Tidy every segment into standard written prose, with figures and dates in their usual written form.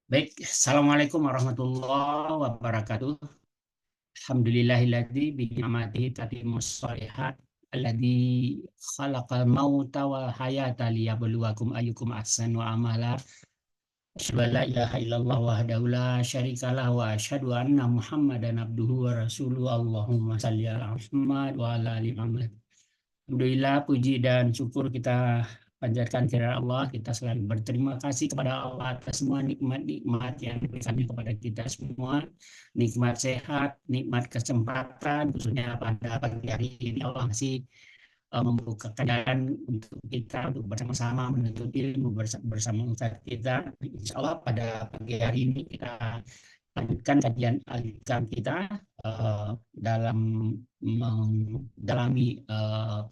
Baik, Assalamualaikum warahmatullahi wabarakatuh. Alhamdulillahilladzi bi ni'matihi tatimmus shalihat alladzi khalaqal mauta wal hayata liyabluwakum ayyukum ahsanu amala. Asyhadu an la ilaha illallah wahdahu la syarikalah wa asyhadu anna Muhammadan abduhu wa rasuluhu. Allahumma shalli ala Muhammad wa ala ali Muhammad. Alhamdulillah, puji dan syukur kita panjatkan kepada Allah. Kita selalu berterima kasih kepada Allah atas semua nikmat-nikmat yang diberikan kepada kita semua. Nikmat sehat, nikmat kesempatan, khususnya pada pagi hari ini Allah masih membuka jalan untuk kita untuk bersama-sama menuntut ilmu bersama Ustaz kita. Insya Allah pada pagi hari ini kita lanjutkan kajian Al-Hikam kita dalam mendalami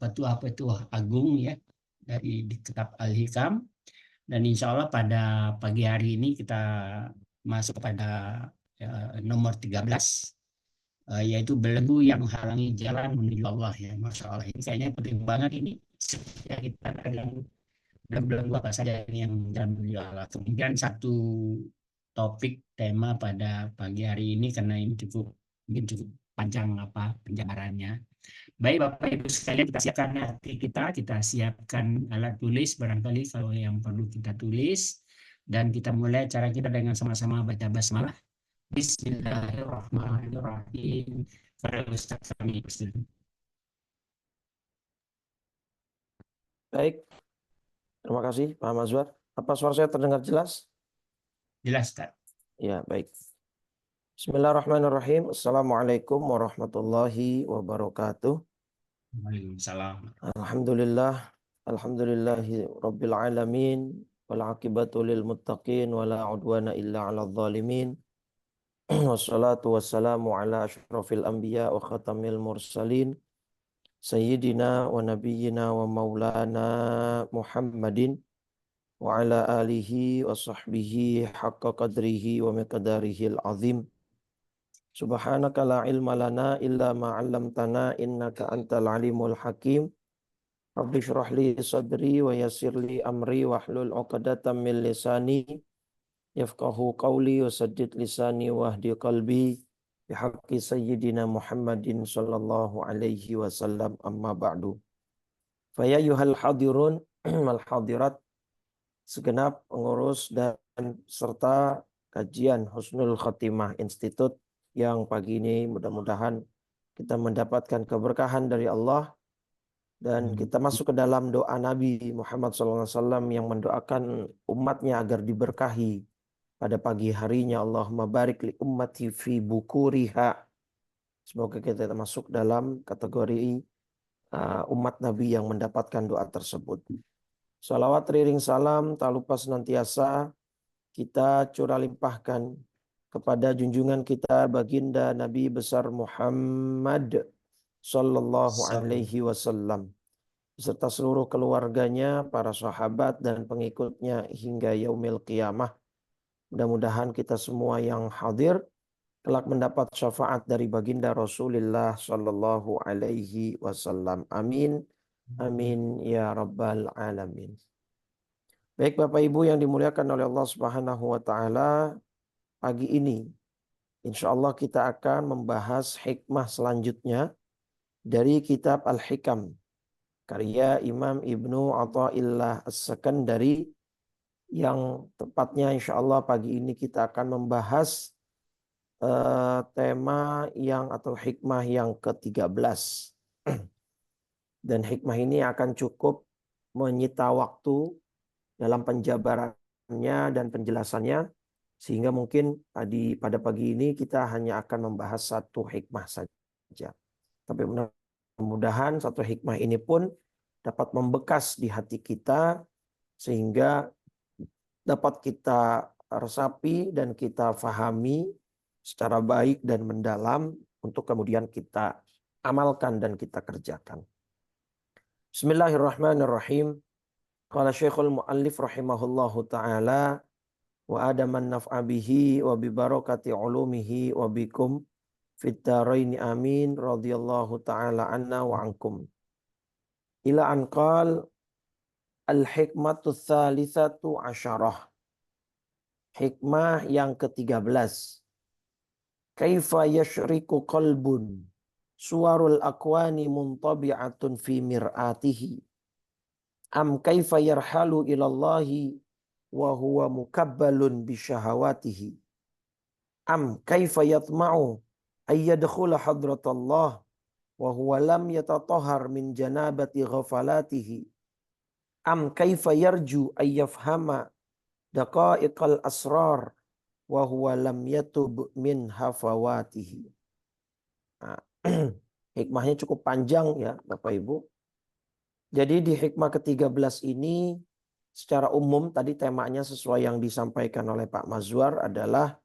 petuah-petuah agung ya dari di kitab Al-Hikam, dan insya Allah pada pagi hari ini kita masuk kepada nomor 13, yaitu belenggu yang menghalangi jalan menuju Allah ya. Masya Allah, ini kayaknya penting banget ini ya, kita kadang belenggu apa saja yang jalan menuju Allah. Kemudian satu topik tema pada pagi hari ini, karena ini mungkin cukup panjang apa penjabarannya. Baik Bapak Ibu sekalian, kita siapkan hati kita siapkan alat tulis barangkali kalau yang perlu kita tulis, dan kita mulai cara kita dengan sama-sama baca basmalah. Bismillahirrahmanirrahim. Para Ustaz kami. Baik, terima kasih Pak Mazwar. Apa suara saya terdengar jelas? Jelas Ustaz. Ya, baik. Bismillahirrahmanirrahim. Assalamualaikum warahmatullahi wabarakatuh. Waalaikumsalam. Alhamdulillah, alhamdulillahi rabbil alamin. Wal aqibatu lil muttaqin wala udwana illa 'alal zalimin. Wassalatu wassalamu ala asyrafil anbiya wa khatamil mursalin. Sayyidina wa nabiyyina wa maulana Muhammadin wa ala alihi wa sahbihi haqqa qadrihi wa miqdarihil azim. Subhanaka la ilma lana illa ma 'allamtana innaka antal alimul hakim. Rabbi shrah li sadri wa yassir li amri wahlul 'uqdatam min lisani yafqahu qawli wa saddid lisani wahdi qalbi bihaqqi sayyidina Muhammadin sallallahu alaihi wasallam, amma ba'du. Fa ya ayyuhal hadirun wal hadirat, segenap pengurus dan serta kajian Husnul Khotimah Institute yang pagi ini mudah-mudahan kita mendapatkan keberkahan dari Allah, dan kita masuk ke dalam doa Nabi Muhammad SAW yang mendoakan umatnya agar diberkahi pada pagi harinya. Allahumma barik li ummati fi bukuriha. Semoga kita masuk dalam kategori umat Nabi yang mendapatkan doa tersebut. Salawat riring salam tak lupa senantiasa kita curah limpahkan kepada junjungan kita baginda Nabi besar Muhammad sallallahu alaihi wasallam beserta seluruh keluarganya, para sahabat dan pengikutnya hingga yaumil qiyamah. Mudah-mudahan kita semua yang hadir kelak mendapat syafaat dari baginda Rasulullah sallallahu alaihi wasallam. Amin. Amin ya rabbal alamin. Baik Bapak Ibu yang dimuliakan oleh Allah Subhanahu wa taala, pagi ini insyaallah kita akan membahas hikmah selanjutnya dari kitab Al-Hikam karya Imam Ibnu Athaillah As-Sakandari, yang tepatnya insyaallah pagi ini kita akan membahas tema yang atau hikmah yang ke-13. Dan hikmah ini akan cukup menyita waktu dalam penjabarannya dan penjelasannya, sehingga mungkin pada pagi ini kita hanya akan membahas satu hikmah saja. Tapi mudah-mudahan satu hikmah ini pun dapat membekas di hati kita sehingga dapat kita resapi dan kita fahami secara baik dan mendalam untuk kemudian kita amalkan dan kita kerjakan. Bismillahirrahmanirrahim. Qala Syekhul Mu'allif rahimahullahu ta'ala wa adaman naf'a bihi wa bi barakati ulumihi wa bikum fit daraini amin radhiyallahu ta'ala anna wa ankum. Ila an qal al hikmatu tsalitsatu asyarah. Hikmah yang ke-13. Kaifa yashriku qalbun suwarul akwani muntabi'atun fi mir'atihi. Am kaifa yarhalu ilallahi wa huwa mukabbalun bisyahawatihi. Am kaifa yatma'u ayyadkhula hadratallah wa huwa lam yatatahhar min janabati ghafalatihi. Am kaifa yarju ayyafhama daqa'iqal asrar wa huwa lam yatub min hafawatihi. Nah, hikmahnya cukup panjang ya Bapak Ibu. Jadi di hikmah ke-13 ini secara umum tadi temanya sesuai yang disampaikan oleh Pak Mazwar adalah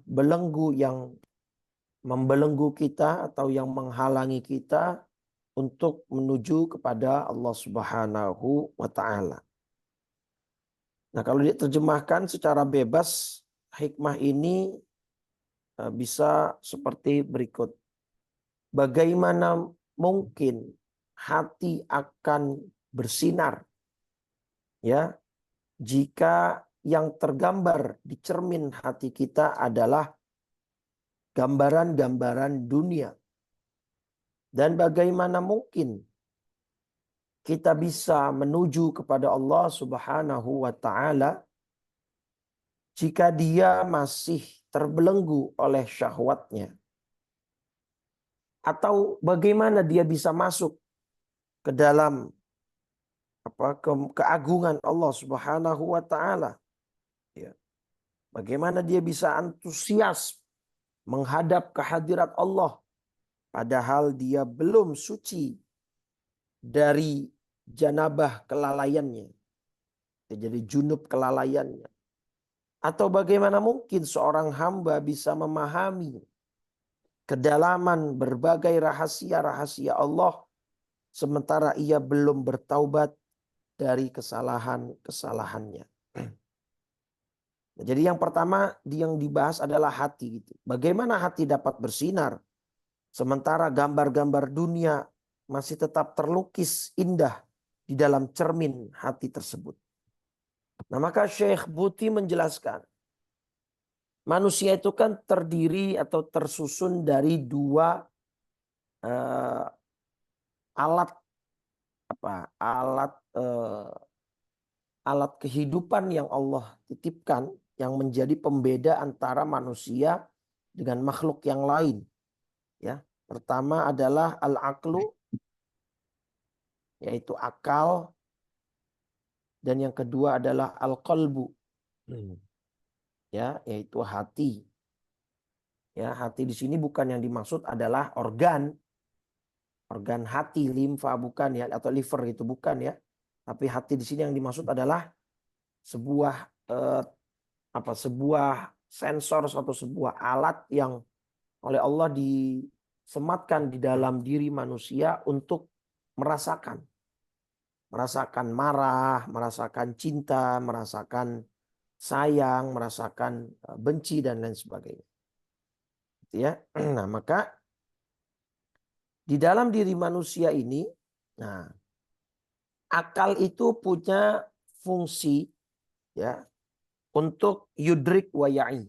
belenggu yang membelenggu kita atau yang menghalangi kita untuk menuju kepada Allah Subhanahu wa taala. Nah, kalau diterjemahkan secara bebas, hikmah ini bisa seperti berikut. Bagaimana mungkin hati akan bersinar ya jika yang tergambar di cermin hati kita adalah gambaran-gambaran dunia. Dan bagaimana mungkin kita bisa menuju kepada Allah Subhanahu wa taala jika dia masih terbelenggu oleh syahwatnya. Atau bagaimana dia bisa masuk ke dalam keagungan Allah Subhanahu wa taala. Ya. Bagaimana dia bisa antusias menghadap kehadirat Allah padahal dia belum suci dari janabah kelalaiannya. Jadi junub kelalaiannya. Atau bagaimana mungkin seorang hamba bisa memahami kedalaman berbagai rahasia-rahasia Allah sementara ia belum bertaubat dari kesalahan-kesalahannya. Jadi yang pertama yang dibahas adalah hati gitu. Bagaimana hati dapat bersinar sementara gambar-gambar dunia masih tetap terlukis indah di dalam cermin hati tersebut. Nah, maka Syekh Buti menjelaskan manusia itu kan terdiri atau tersusun dari dua alat alat kehidupan yang Allah titipkan yang menjadi pembeda antara manusia dengan makhluk yang lain. Ya, pertama adalah al-aqlu, yaitu akal, dan yang kedua adalah al-qalbu, ya, yaitu hati. Ya, hati di sini bukan yang dimaksud adalah organ hati, limfa bukan ya, atau liver itu bukan ya. Tapi hati di sini yang dimaksud adalah sebuah sebuah sensor atau sebuah alat yang oleh Allah disematkan di dalam diri manusia untuk merasakan marah, merasakan cinta, merasakan sayang, merasakan benci dan lain sebagainya. Ya. Nah, maka di dalam diri manusia ini, nah, akal itu punya fungsi ya untuk yudrik wa ya'i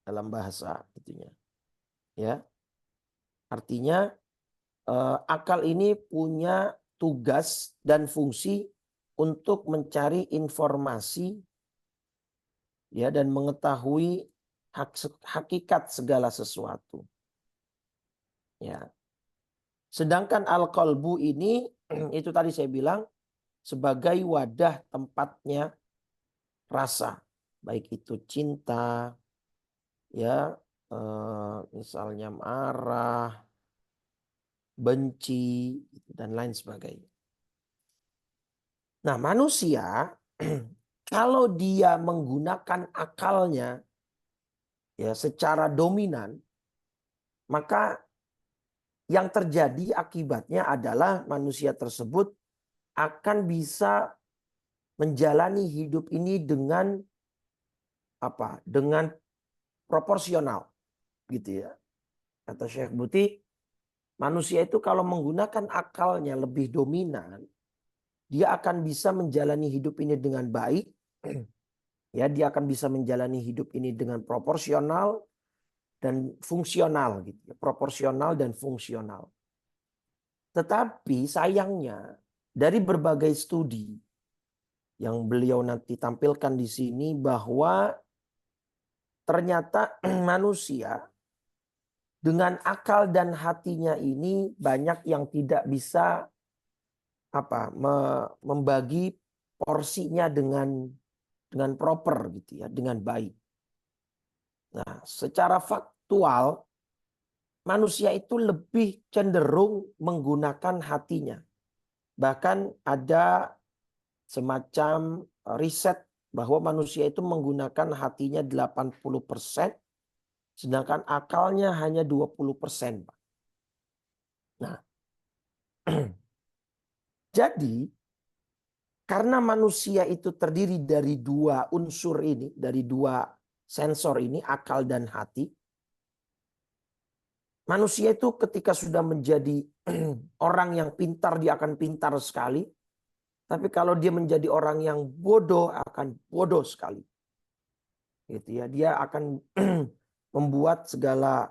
dalam bahasa itunya. Ya. Artinya akal ini punya tugas dan fungsi untuk mencari informasi ya dan mengetahui hakikat segala sesuatu. Ya. Sedangkan al-qalbu ini itu tadi saya bilang sebagai wadah tempatnya rasa, baik itu cinta ya, misalnya marah, benci dan lain sebagainya. Nah, manusia kalau dia menggunakan akalnya ya secara dominan, maka yang terjadi akibatnya adalah manusia tersebut akan bisa menjalani hidup ini dengan dengan proporsional gitu ya. Kata Syekh Buti, manusia itu kalau menggunakan akalnya lebih dominan, dia akan bisa menjalani hidup ini dengan baik Ya, dia akan bisa menjalani hidup ini dengan proporsional dan fungsional gitu ya, proporsional dan fungsional. Tetapi sayangnya dari berbagai studi yang beliau nanti tampilkan di sini bahwa ternyata manusia dengan akal dan hatinya ini banyak yang tidak bisa membagi porsinya dengan proper gitu ya, dengan baik. Nah, secara faktual manusia itu lebih cenderung menggunakan hatinya. Bahkan ada semacam riset bahwa manusia itu menggunakan hatinya 80%, sedangkan akalnya hanya 20%. Nah, jadi karena manusia itu terdiri dari dua unsur ini, dari dua sensor ini, akal dan hati, manusia itu ketika sudah menjadi orang yang pintar, dia akan pintar sekali. Tapi kalau dia menjadi orang yang bodoh, akan bodoh sekali. Gitu ya, dia akan membuat segala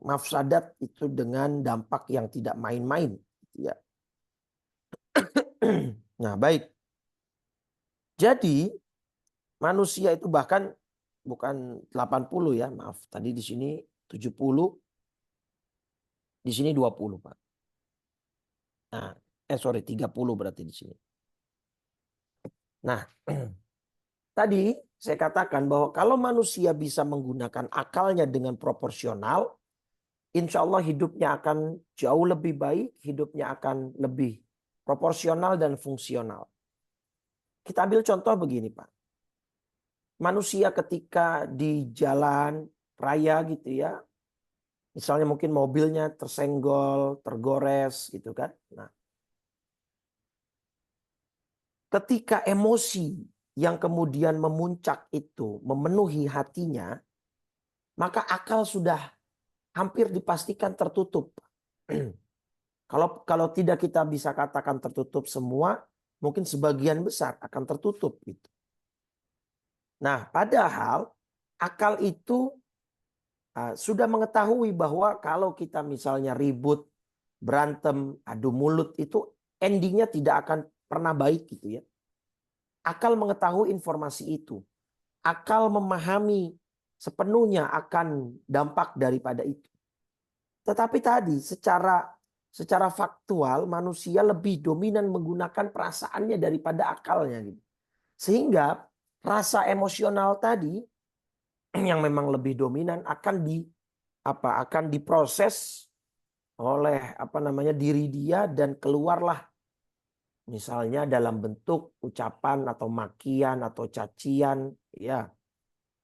mafsadat itu dengan dampak yang tidak main-main. Gitu ya. Nah, baik. Jadi manusia itu bahkan bukan 80 ya, maaf. Tadi di sini 70, di sini 20, Pak. Nah, sorry 30 berarti di sini. Nah, tadi saya katakan bahwa kalau manusia bisa menggunakan akalnya dengan proporsional, insya Allah hidupnya akan jauh lebih baik, hidupnya akan lebih proporsional dan fungsional. Kita ambil contoh begini, Pak. Manusia ketika di jalan raya gitu ya, misalnya mungkin mobilnya tersenggol, tergores gitu kan. Nah, ketika emosi yang kemudian memuncak itu memenuhi hatinya, maka akal sudah hampir dipastikan tertutup. Kalau tidak kita bisa katakan tertutup semua, mungkin sebagian besar akan tertutup gitu. Nah, padahal akal itu sudah mengetahui bahwa kalau kita misalnya ribut, berantem, adu mulut itu endingnya tidak akan pernah baik gitu ya. Akal mengetahui informasi itu. Akal memahami sepenuhnya akan dampak daripada itu. Tetapi tadi secara faktual manusia lebih dominan menggunakan perasaannya daripada akalnya gitu. Sehingga rasa emosional tadi yang memang lebih dominan akan diproses oleh diri dia dan keluarlah misalnya dalam bentuk ucapan atau makian atau cacian ya,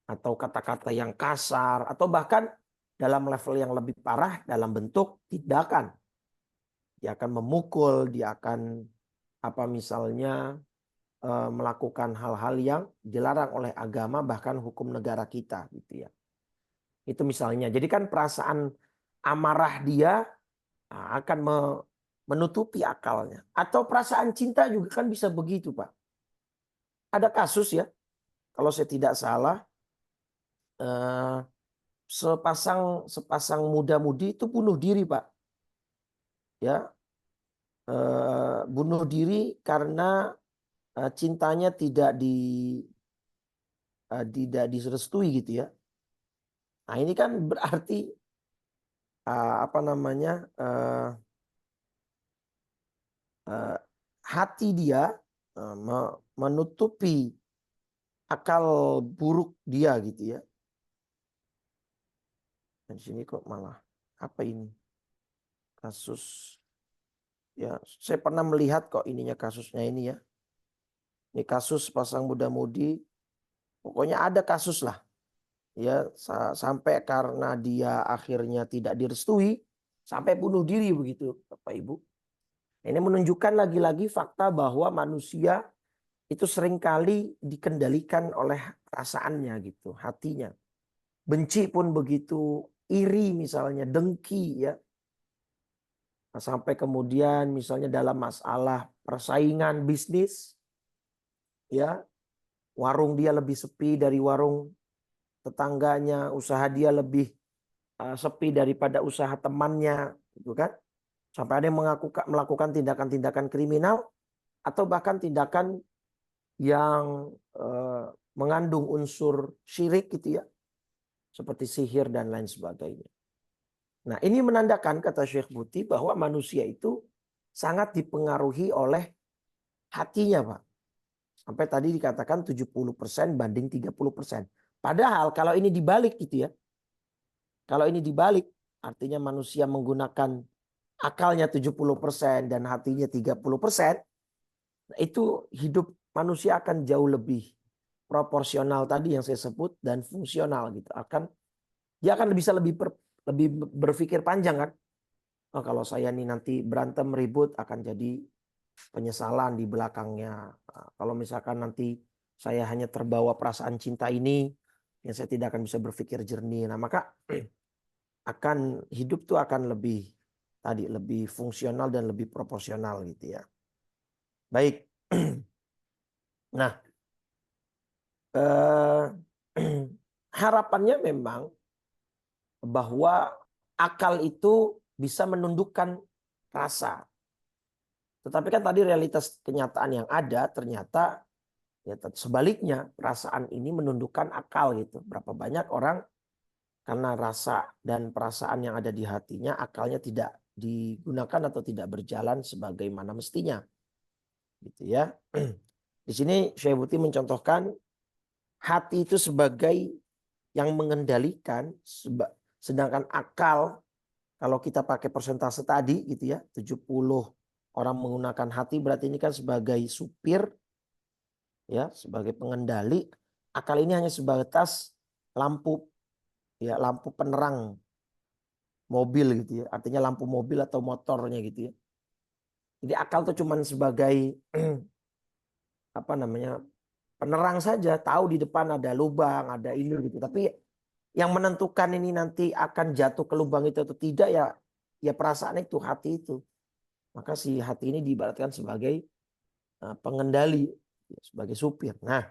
atau kata-kata yang kasar, atau bahkan dalam level yang lebih parah dalam bentuk tindakan. Dia akan memukul, dia akan misalnya melakukan hal-hal yang dilarang oleh agama bahkan hukum negara kita gitu ya. Itu misalnya. Jadi kan perasaan amarah dia akan menutupi akalnya. Atau perasaan cinta juga kan bisa begitu, Pak. Ada kasus ya, kalau saya tidak salah, sepasang muda-mudi itu bunuh diri, Pak. Ya, bunuh diri karena cintanya tidak direstui gitu ya. Nah, ini kan berarti hati dia menutupi akal buruk dia gitu ya. Dan di sini kok malah apa ini? Kasus ya, saya pernah melihat kok ininya kasusnya ini ya. Ini kasus pasang muda-mudi, pokoknya ada kasus lah. Ya, sampai karena dia akhirnya tidak direstui, sampai bunuh diri begitu, Bapak Ibu. Ini menunjukkan lagi-lagi fakta bahwa manusia itu seringkali dikendalikan oleh perasaannya gitu, hatinya. Benci pun begitu, iri misalnya, dengki ya. Sampai kemudian misalnya dalam masalah persaingan bisnis ya. warung dia lebih sepi dari warung tetangganya, usaha dia lebih sepi daripada usaha temannya, gitu kan? Sampai ada yang melakukan tindakan-tindakan kriminal atau bahkan tindakan yang mengandung unsur syirik gitu ya, seperti sihir dan lain sebagainya. Nah, ini menandakan, kata Syekh Buti, bahwa manusia itu sangat dipengaruhi oleh hatinya, Pak. Sampai tadi dikatakan 70% banding 30%. Padahal kalau ini dibalik gitu ya. Kalau ini dibalik, artinya manusia menggunakan akalnya 70% dan hatinya 30%, itu hidup manusia akan jauh lebih proporsional tadi yang saya sebut dan fungsional gitu. Dia akan bisa lebih berpikir panjang kan. Oh, kalau saya nih nanti berantem ribut akan jadi penyesalan di belakangnya. Kalau misalkan nanti saya hanya terbawa perasaan cinta ini, yang saya tidak akan bisa berpikir jernih. Nah, maka hidup tuh akan lebih fungsional dan lebih proporsional gitu ya. Baik. Nah, harapannya memang bahwa akal itu bisa menundukkan rasa. Tetapi kan tadi realitas kenyataan yang ada ternyata ya sebaliknya, perasaan ini menundukkan akal gitu. Berapa banyak orang karena rasa dan perasaan yang ada di hatinya, akalnya tidak digunakan atau tidak berjalan sebagaimana mestinya. Gitu ya. Di sini Syekh Buti mencontohkan hati itu sebagai yang mengendalikan, sedangkan akal, kalau kita pakai persentase tadi gitu ya, 70 orang menggunakan hati, berarti ini kan sebagai supir, ya, sebagai pengendali. Akal ini hanya sebatas lampu, ya, lampu penerang mobil gitu ya, artinya lampu mobil atau motornya gitu ya. Jadi akal itu cuma sebagai apa namanya, penerang saja, tahu di depan ada lubang, ada ini gitu. Tapi yang menentukan ini nanti akan jatuh ke lubang itu atau tidak ya perasaan itu, hati itu. Maka si hati ini diibaratkan sebagai pengendali, sebagai supir. Nah,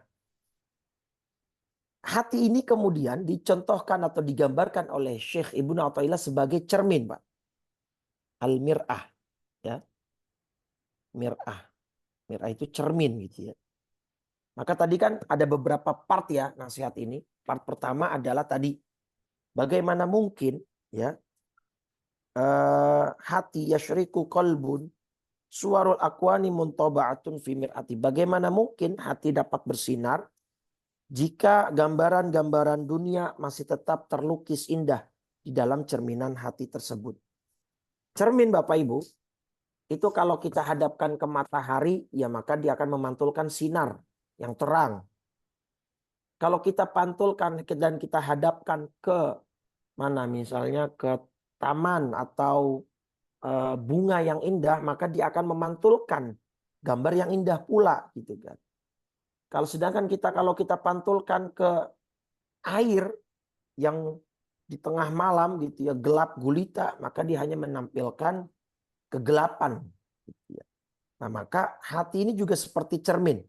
hati ini kemudian dicontohkan atau digambarkan oleh Syekh Ibnu Athaillah sebagai cermin, Pak. Al-mir'ah, ya. Mir'ah. Mir'ah itu cermin gitu ya. Maka tadi kan ada beberapa part ya nasihat ini. Part pertama adalah tadi bagaimana mungkin ya hati yashriku qalbun suwarul akwani muntaba'atun fi mir'ati. Bagaimana mungkin hati dapat bersinar jika gambaran-gambaran dunia masih tetap terlukis indah di dalam cerminan hati tersebut. Cermin Bapak Ibu, itu kalau kita hadapkan ke matahari, ya maka dia akan memantulkan sinar yang terang. Kalau kita pantulkan dan kita hadapkan ke mana, misalnya ke taman atau bunga yang indah, maka dia akan memantulkan gambar yang indah pula gitu kan. Kalau kita pantulkan ke air yang di tengah malam gitu ya, gelap gulita, maka dia hanya menampilkan kegelapan gitu ya. Nah, maka hati ini juga seperti cermin.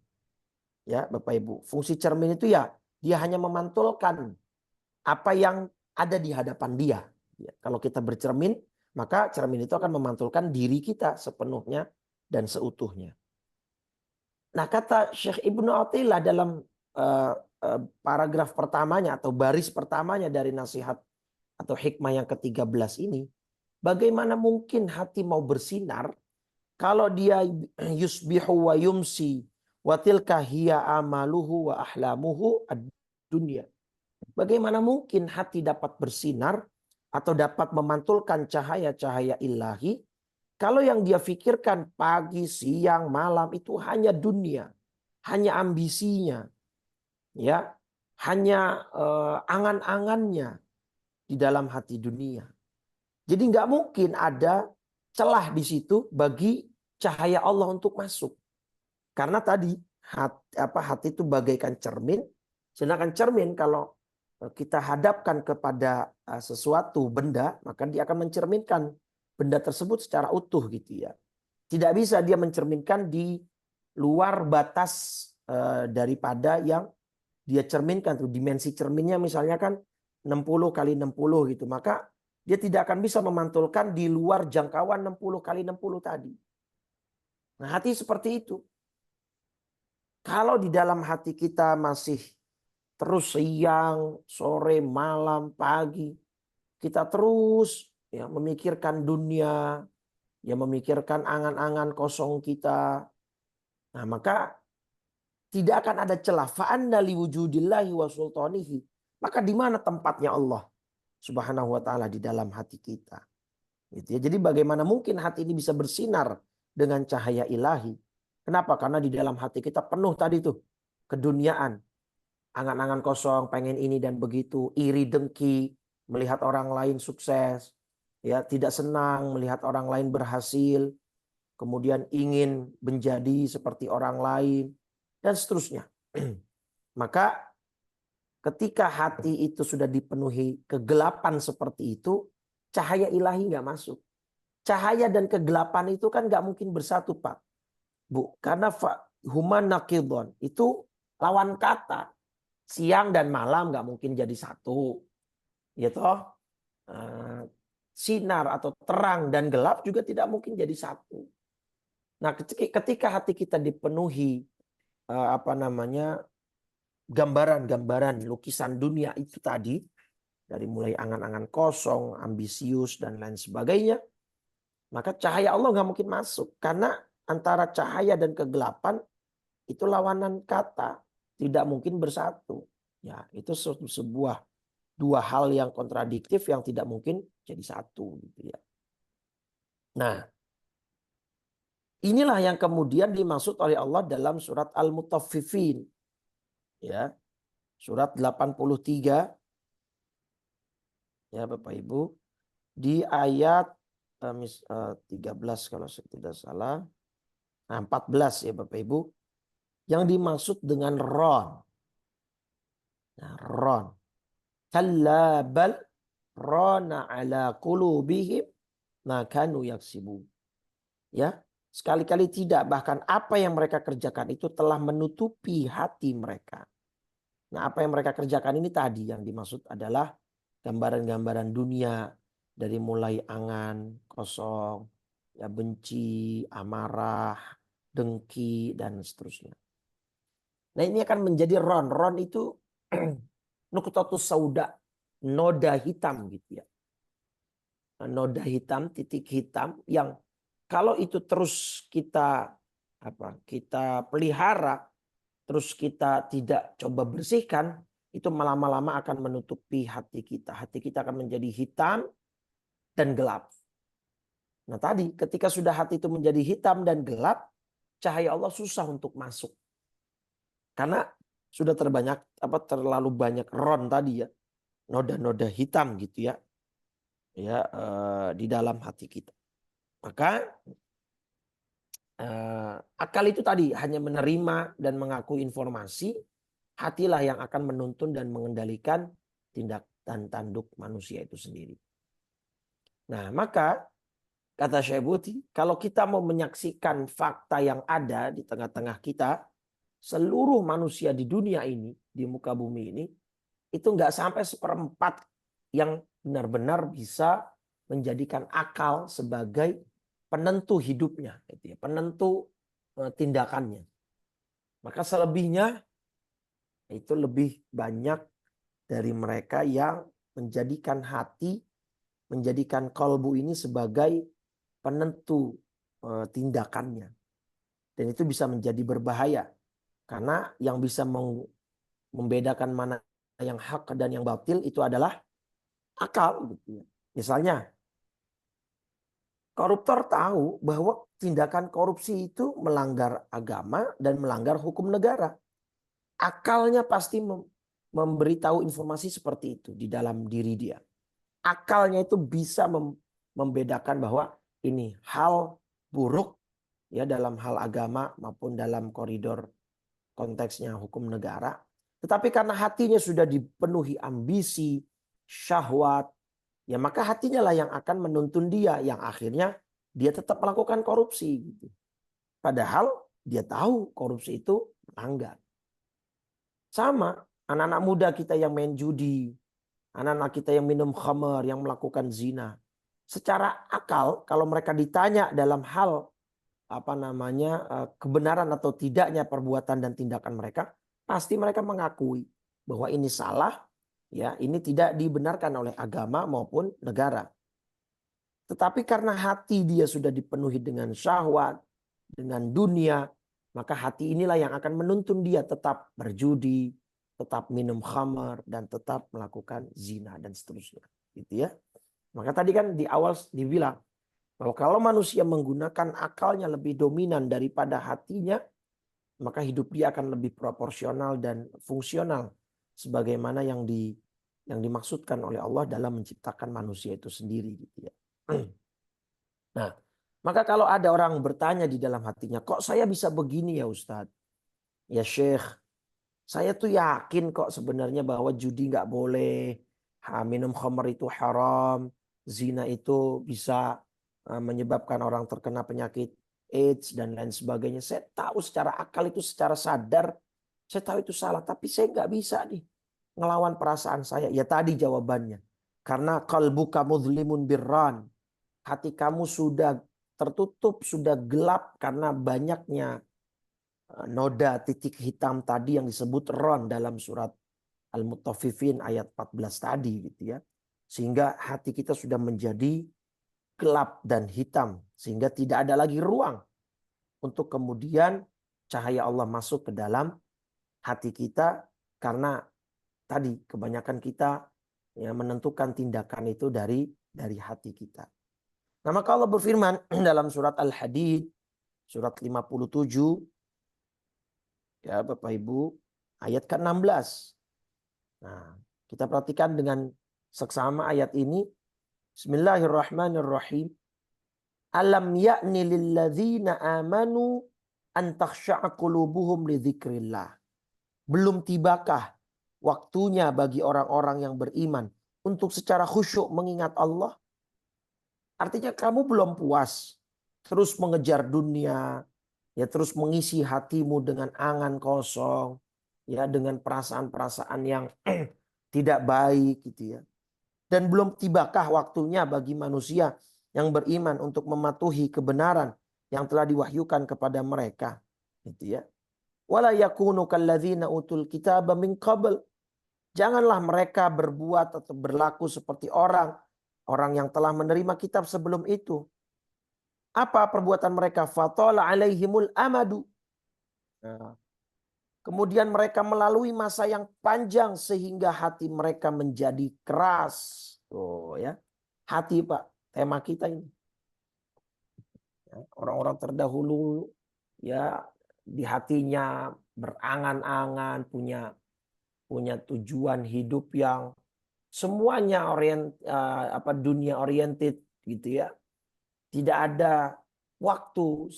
Ya, Bapak Ibu. Fungsi cermin itu ya dia hanya memantulkan apa yang ada di hadapan dia. Ya, kalau kita bercermin, maka cermin itu akan memantulkan diri kita sepenuhnya dan seutuhnya. Nah, kata Syekh Ibnu Athaillah dalam paragraf pertamanya atau baris pertamanya dari nasihat atau hikmah yang ke-13 ini, bagaimana mungkin hati mau bersinar kalau dia yusbihu wa yumsi wa tilka hiya amaluhu wa ahlamuhu ad-dunya. Bagaimana mungkin hati dapat bersinar atau dapat memantulkan cahaya-cahaya ilahi kalau yang dia pikirkan pagi, siang, malam itu hanya dunia, hanya ambisinya, ya, hanya angan-angannya di dalam hati dunia. Jadi nggak mungkin ada celah di situ bagi cahaya Allah untuk masuk. Karena tadi hati itu bagaikan cermin, sedangkan cermin kalau kita hadapkan kepada sesuatu benda, maka dia akan mencerminkan benda tersebut secara utuh gitu ya. Tidak bisa dia mencerminkan di luar batas daripada yang dia cerminkan tuh. Dimensi cerminnya misalnya kan 60 kali 60 gitu. Maka dia tidak akan bisa memantulkan di luar jangkauan 60 kali 60 tadi. Nah, hati seperti itu. Kalau di dalam hati kita masih terus siang, sore, malam, pagi, kita terus ya memikirkan dunia, ya memikirkan angan-angan kosong kita. Nah, maka tidak akan ada celah. Fa'anna liwujudillahi wa sultanihi. Maka di mana tempatnya Allah Subhanahu wa taala di dalam hati kita? Gitu ya. Jadi bagaimana mungkin hati ini bisa bersinar dengan cahaya ilahi? Kenapa? Karena di dalam hati kita penuh tadi tuh keduniaan. Angan-angan kosong, pengen ini dan begitu, iri dengki, melihat orang lain sukses, ya tidak senang melihat orang lain berhasil, kemudian ingin menjadi seperti orang lain dan seterusnya. Maka ketika hati itu sudah dipenuhi kegelapan seperti itu, cahaya ilahi nggak masuk. Cahaya dan kegelapan itu kan nggak mungkin bersatu, Pak. Bu, karena huma naqidun itu lawan kata. Siang dan malam nggak mungkin jadi satu. Ya toh? Sinar atau terang dan gelap juga tidak mungkin jadi satu. Nah, ketika hati kita dipenuhi gambaran-gambaran lukisan dunia itu tadi, dari mulai angan-angan kosong, ambisius dan lain sebagainya, maka cahaya Allah nggak mungkin masuk karena antara cahaya dan kegelapan itu lawanan kata, tidak mungkin bersatu. Ya, itu sebuah dua hal yang kontradiktif yang tidak mungkin jadi satu gitu ya. Nah, inilah yang kemudian dimaksud oleh Allah dalam surat Al-Mutaffifin. Ya. Surat 83 ya Bapak Ibu, di ayat 13 kalau saya tidak salah. Nah, 14 ya Bapak Ibu. Yang dimaksud dengan ron. Nah, ron. Kalla bal rana ala qulubihim ma kanu yaksibun. Ya, sekali-kali tidak, bahkan apa yang mereka kerjakan itu telah menutupi hati mereka. Nah, apa yang mereka kerjakan ini tadi yang dimaksud adalah gambaran-gambaran dunia, dari mulai angan kosong, ya benci, amarah, dengki dan seterusnya. Nah, ini akan menjadi ron. Ron itu nuqtatus sauda, noda hitam gitu ya. Noda hitam, titik hitam yang kalau itu terus kita pelihara, terus kita tidak coba bersihkan, itu lama-lama akan menutupi hati kita. Hati kita akan menjadi hitam dan gelap. Nah, tadi ketika sudah hati itu menjadi hitam dan gelap, cahaya Allah susah untuk masuk. Karena sudah terlalu banyak ron tadi ya, noda-noda hitam gitu ya. Ya, di dalam hati kita. Maka akal itu tadi hanya menerima dan mengaku informasi, hatilah yang akan menuntun dan mengendalikan tindak dan tanduk manusia itu sendiri. Nah, maka kata Syekh Buti, kalau kita mau menyaksikan fakta yang ada di tengah-tengah kita, seluruh manusia di dunia ini, di muka bumi ini, itu nggak sampai 1/4 yang benar-benar bisa menjadikan akal sebagai penentu hidupnya, gitu ya, penentu tindakannya. Maka selebihnya itu lebih banyak dari mereka yang menjadikan hati, menjadikan kalbu ini sebagai penentu tindakannya. Dan itu bisa menjadi berbahaya. Karena yang bisa membedakan mana yang hak dan yang batil itu adalah akal. Misalnya, koruptor tahu bahwa tindakan korupsi itu melanggar agama dan melanggar hukum negara. Akalnya pasti memberitahu informasi seperti itu di dalam diri dia. Akalnya itu bisa membedakan bahwa ini hal buruk ya dalam hal agama maupun dalam koridor konteksnya hukum negara. Tetapi karena hatinya sudah dipenuhi ambisi, syahwat, ya maka hatinya lah yang akan menuntun dia, yang akhirnya dia tetap melakukan korupsi gitu. Padahal dia tahu korupsi itu Enggak. Sama anak-anak muda kita yang main judi, anak-anak kita yang minum khamar, yang melakukan zina. Secara akal kalau mereka ditanya dalam hal kebenaran atau tidaknya perbuatan dan tindakan mereka, pasti mereka mengakui bahwa ini salah, ya, ini tidak dibenarkan oleh agama maupun negara. Tetapi karena hati dia sudah dipenuhi dengan syahwat, dengan dunia, maka hati inilah yang akan menuntun dia tetap berjudi, tetap minum khamar, dan tetap melakukan zina dan seterusnya. Gitu ya. Maka tadi kan di awal dibilang bahwa kalau manusia menggunakan akalnya lebih dominan daripada hatinya, maka hidup dia akan lebih proporsional dan fungsional sebagaimana yang dimaksudkan oleh Allah dalam menciptakan manusia itu sendiri, gitu ya. Nah, maka kalau ada orang bertanya di dalam hatinya, kok saya bisa begini ya Ustadz? Ya Syekh, saya tuh yakin kok sebenarnya bahwa judi nggak boleh, minum khamar itu haram, zina itu bisa menyebabkan orang terkena penyakit AIDS dan lain sebagainya. Saya tahu secara akal itu, secara sadar, saya tahu itu salah, tapi saya nggak bisa nih ngelawan perasaan saya. Ya tadi jawabannya, karena qalbuka mudhlimun birran, hati kamu sudah tertutup, sudah gelap karena banyaknya noda titik hitam tadi yang disebut ron dalam surat Al-Mutaffifin ayat 14 tadi, gitu ya. Sehingga hati kita sudah menjadi gelap dan hitam, sehingga tidak ada lagi ruang untuk kemudian cahaya Allah masuk ke dalam hati kita, karena tadi kebanyakan kita ya menentukan tindakan itu dari hati kita. Nah, maka Allah berfirman dalam surat Al-Hadid surat 57 ya Bapak Ibu, ayat ke-16. Nah, kita perhatikan dengan seksama ayat ini. Bismillahirrahmanirrahim. Alam ya'ni lilladzina amanu an takhsha'a qulubuhum li dzikrillah. Belum tibakah waktunya bagi orang-orang yang beriman untuk secara khusyuk mengingat Allah? Artinya kamu belum puas terus mengejar dunia, ya terus mengisi hatimu dengan angan kosong, ya dengan perasaan-perasaan yang tidak baik, gitu ya. Dan belum tibakah waktunya bagi manusia yang beriman untuk mematuhi kebenaran yang telah diwahyukan kepada mereka, gitu ya. Wala yakunu kalladzina utul kitaba min qabl. Janganlah mereka berbuat atau berlaku seperti orang yang telah menerima kitab sebelum itu. Apa perbuatan mereka? Fatala alaihimul amadu. Nah, kemudian mereka melalui masa yang panjang sehingga hati mereka menjadi keras. Tuh ya. Hati Pak, tema kita ini. Orang-orang terdahulu ya di hatinya berangan-angan, punya tujuan hidup yang semuanya dunia oriented, gitu ya. Tidak ada waktu,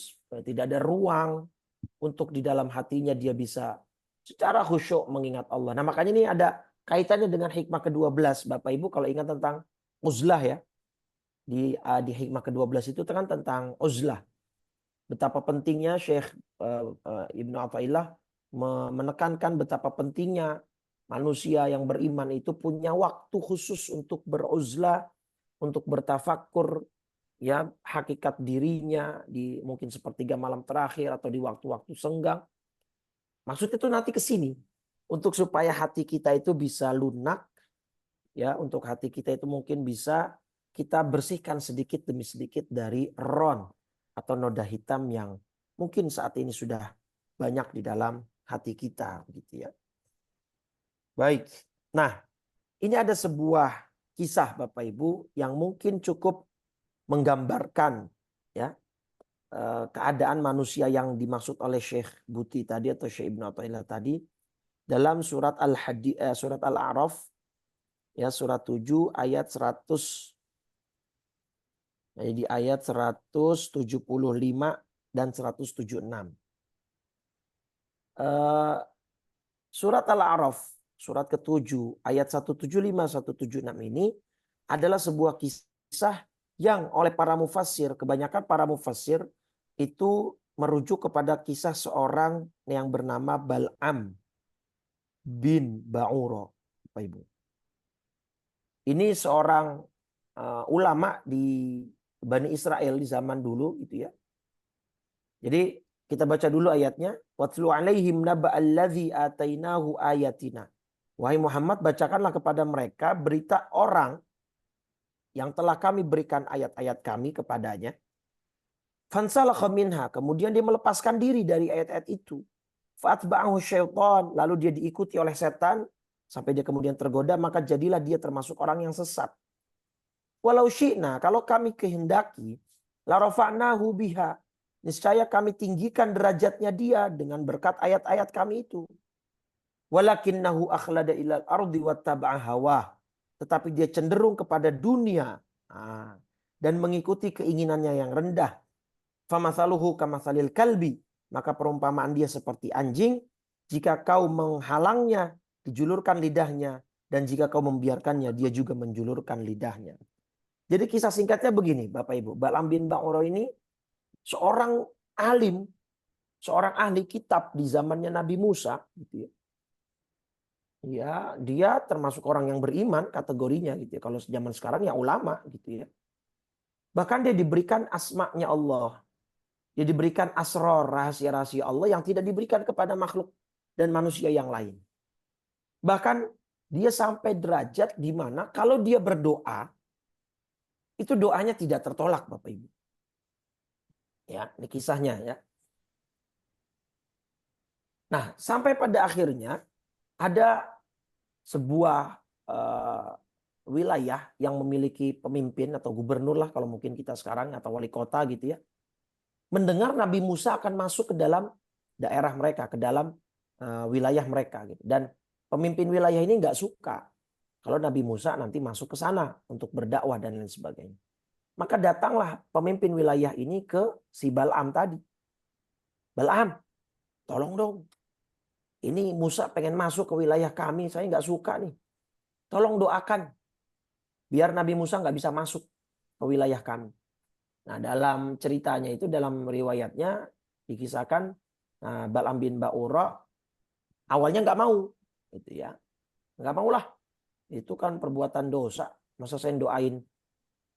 tidak ada ruang untuk di dalam hatinya dia bisa secara khusyuk mengingat Allah. Nah, makanya ini ada kaitannya dengan hikmah ke-12 Bapak Ibu, kalau ingat tentang uzlah ya. Di hikmah ke-12 itu kan tentang uzlah. Betapa pentingnya Syekh Ibnu Athaillah menekankan betapa pentingnya manusia yang beriman itu punya waktu khusus untuk beruzlah, untuk bertafakkur ya hakikat dirinya di mungkin sepertiga malam terakhir atau di waktu-waktu senggang. Maksudnya itu nanti ke sini untuk supaya hati kita itu bisa lunak ya, untuk hati kita itu mungkin bisa kita bersihkan sedikit demi sedikit dari ron atau noda hitam yang mungkin saat ini sudah banyak di dalam hati kita, gitu ya. Baik. Nah, ini ada sebuah kisah Bapak Ibu yang mungkin cukup menggambarkan ya keadaan manusia yang dimaksud oleh Syekh Buti tadi atau Syekh Ibnu Athaillah tadi dalam surat surat Al-A'raf ya, surat 7 ayat 100. Jadi ayat 175 dan 176. Surat Al-A'raf surat ke-7 ayat 175 176 ini adalah sebuah kisah yang oleh para mufassir, kebanyakan para mufassir itu merujuk kepada kisah seorang yang bernama Bal'am bin Ba'uro, Bapak Ibu. Ini seorang ulama di Bani Israel di zaman dulu gitu ya. Jadi kita baca dulu ayatnya. Watlu alaihim naba'alladzi atainahu ayatina. Wahai Muhammad, bacakanlah kepada mereka berita orang yang telah kami berikan ayat-ayat kami kepadanya. Fansalakha minha, kemudian dia melepaskan diri dari ayat-ayat itu. Fa'atba'ahu syaitan, lalu dia diikuti oleh setan sampai dia kemudian tergoda, maka jadilah dia termasuk orang yang sesat. Walau syi'na, kalau kami kehendaki, la rafa'nahu biha, niscaya kami tinggikan derajatnya dia dengan berkat ayat-ayat kami itu. Walakinnahu akhlada ilal ardi wattaba'a hawah, tetapi dia cenderung kepada dunia dan mengikuti keinginannya yang rendah. Famathaluhu kamathalil kalbi, maka perumpamaan dia seperti anjing, jika kau menghalangnya dijulurkan lidahnya, dan jika kau membiarkannya dia juga menjulurkan lidahnya. Jadi kisah singkatnya begini Bapak Ibu, Bal'am bin Ba'uro ini seorang alim, seorang ahli kitab di zamannya Nabi Musa gitu ya. Ya, dia termasuk orang yang beriman kategorinya gitu ya. Kalau zaman sekarang ya ulama gitu ya. Bahkan dia diberikan asma'nya Allah. Dia diberikan asrar, rahasia-rahasia Allah yang tidak diberikan kepada makhluk dan manusia yang lain. Bahkan dia sampai derajat di mana kalau dia berdoa, itu doanya tidak tertolak Bapak Ibu. Ya, ini kisahnya ya. Nah, sampai pada akhirnya ada sebuah wilayah yang memiliki pemimpin atau gubernur lah kalau mungkin kita sekarang atau wali kota gitu ya. Mendengar Nabi Musa akan masuk ke dalam daerah mereka, ke dalam wilayah mereka gitu. Dan pemimpin wilayah ini nggak suka kalau Nabi Musa nanti masuk ke sana untuk berdakwah dan lain sebagainya. Maka datanglah pemimpin wilayah ini ke si Bal'am tadi. Bal'am, tolong dong. Ini Musa pengen masuk ke wilayah kami, saya nggak suka nih. Tolong doakan biar Nabi Musa nggak bisa masuk ke wilayah kami. Nah, dalam ceritanya itu, dalam riwayatnya dikisahkan Bal'am bin Ba'uro awalnya nggak mau, gitu ya, nggak maulah. Itu kan perbuatan dosa. Masa saya doain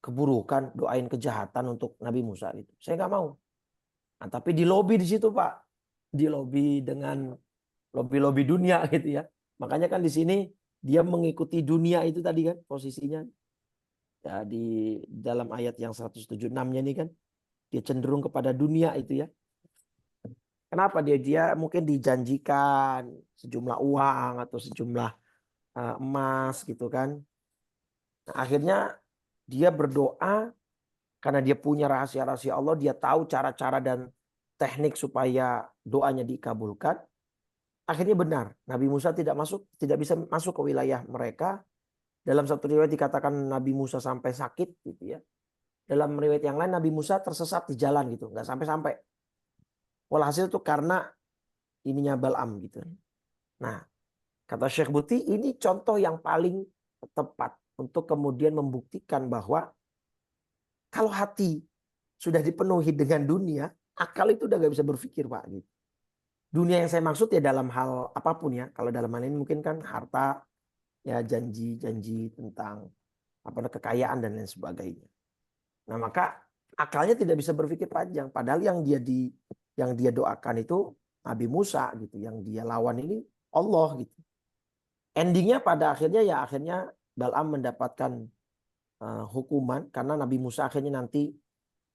keburukan, doain kejahatan untuk Nabi Musa gitu. Saya nggak mau. Nah, tapi di lobi di situ Pak, di lobi dengan lobi-lobi dunia gitu ya. Makanya kan di sini dia mengikuti dunia itu tadi kan posisinya. Ya, di dalam ayat yang 176-nya ini kan dia cenderung kepada dunia itu ya. Kenapa dia mungkin dijanjikan sejumlah uang atau sejumlah emas gitu kan. Nah, akhirnya dia berdoa karena dia punya rahasia-rahasia Allah, dia tahu cara-cara dan teknik supaya doanya dikabulkan. Akhirnya benar, Nabi Musa tidak bisa masuk ke wilayah mereka. Dalam satu riwayat dikatakan Nabi Musa sampai sakit gitu ya. Dalam riwayat yang lain Nabi Musa tersesat di jalan gitu, nggak sampai-sampai. Walhasil itu karena ininya Bal'am gitu. Nah, kata Syekh Buti, ini contoh yang paling tepat untuk kemudian membuktikan bahwa kalau hati sudah dipenuhi dengan dunia, akal itu udah nggak bisa berpikir Pak. Gitu. Dunia yang saya maksud ya dalam hal apapun ya. Kalau dalam hal ini mungkin kan harta, ya janji-janji tentang kekayaan dan lain sebagainya. Nah, maka akalnya tidak bisa berpikir panjang. Padahal yang dia doakan itu Nabi Musa gitu, yang dia lawan ini Allah gitu. Endingnya pada akhirnya Bal'am mendapatkan hukuman karena Nabi Musa akhirnya nanti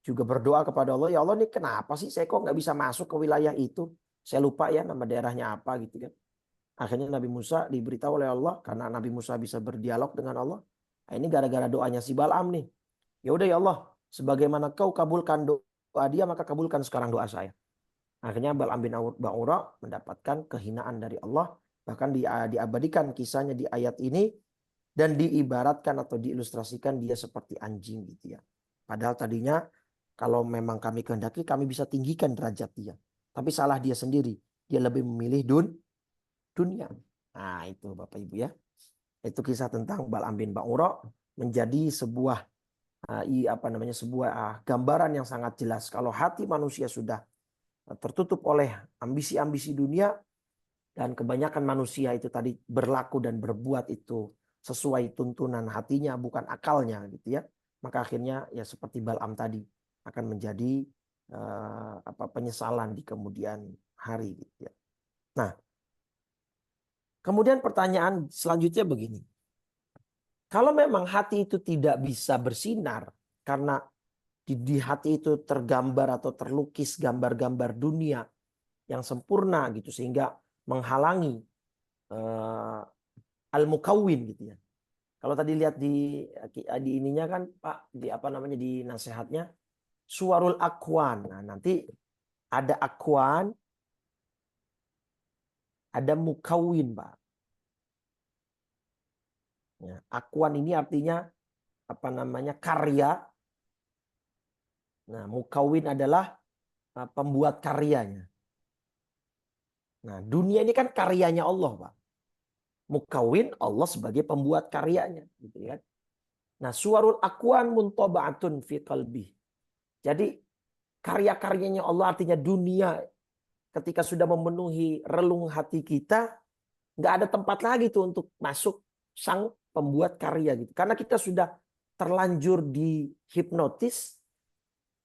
juga berdoa kepada Allah, ya Allah nih kenapa sih saya kok nggak bisa masuk ke wilayah itu? Saya lupa ya nama daerahnya apa gitu kan. Akhirnya Nabi Musa diberitahu oleh Allah karena Nabi Musa bisa berdialog dengan Allah. Nah, ini gara-gara doanya si Bal'am nih. Ya udah ya Allah, sebagaimana kau kabulkan doa dia maka kabulkan sekarang doa saya. Akhirnya Bal'am bin Ba'uro mendapatkan kehinaan dari Allah. Bahkan diabadikan kisahnya di ayat ini dan diibaratkan atau diilustrasikan dia seperti anjing gitu ya. Padahal tadinya kalau memang kami kehendaki kami bisa tinggikan derajat dia. Tapi salah dia sendiri. Dia lebih memilih dunia. Nah itu Bapak Ibu ya. Itu kisah tentang Bal'am bin Ba'uro menjadi sebuah sebuah gambaran yang sangat jelas. Kalau hati manusia sudah tertutup oleh ambisi-ambisi dunia, dan kebanyakan manusia itu tadi berlaku dan berbuat itu sesuai tuntunan hatinya, bukan akalnya gitu ya. Maka akhirnya ya seperti Bal'am tadi akan menjadi penyesalan di kemudian hari gitu ya. Nah, kemudian pertanyaan selanjutnya begini. Kalau memang hati itu tidak bisa bersinar karena di hati itu tergambar atau terlukis gambar-gambar dunia yang sempurna gitu sehingga menghalangi al-mukawwin gitu ya. Kalau tadi lihat di ininya kan Pak, di apa namanya, di nasihatnya suwarul akwan. Nah, nanti ada akwan, ada mukawwin Pak. Ya, akwan ini artinya apa namanya, karya. Nah, mukawwin adalah pembuat karyanya. Nah, dunia ini kan karyanya Allah Pak. Mukawwin Allah sebagai pembuat karyanya gitu kan. Nah, suwarul akwan muntaba'atun fi qalbi. Jadi karya-karyanya Allah artinya dunia ketika sudah memenuhi relung hati kita, nggak ada tempat lagi tuh untuk masuk sang pembuat karya gitu. Karena kita sudah terlanjur dihipnotis,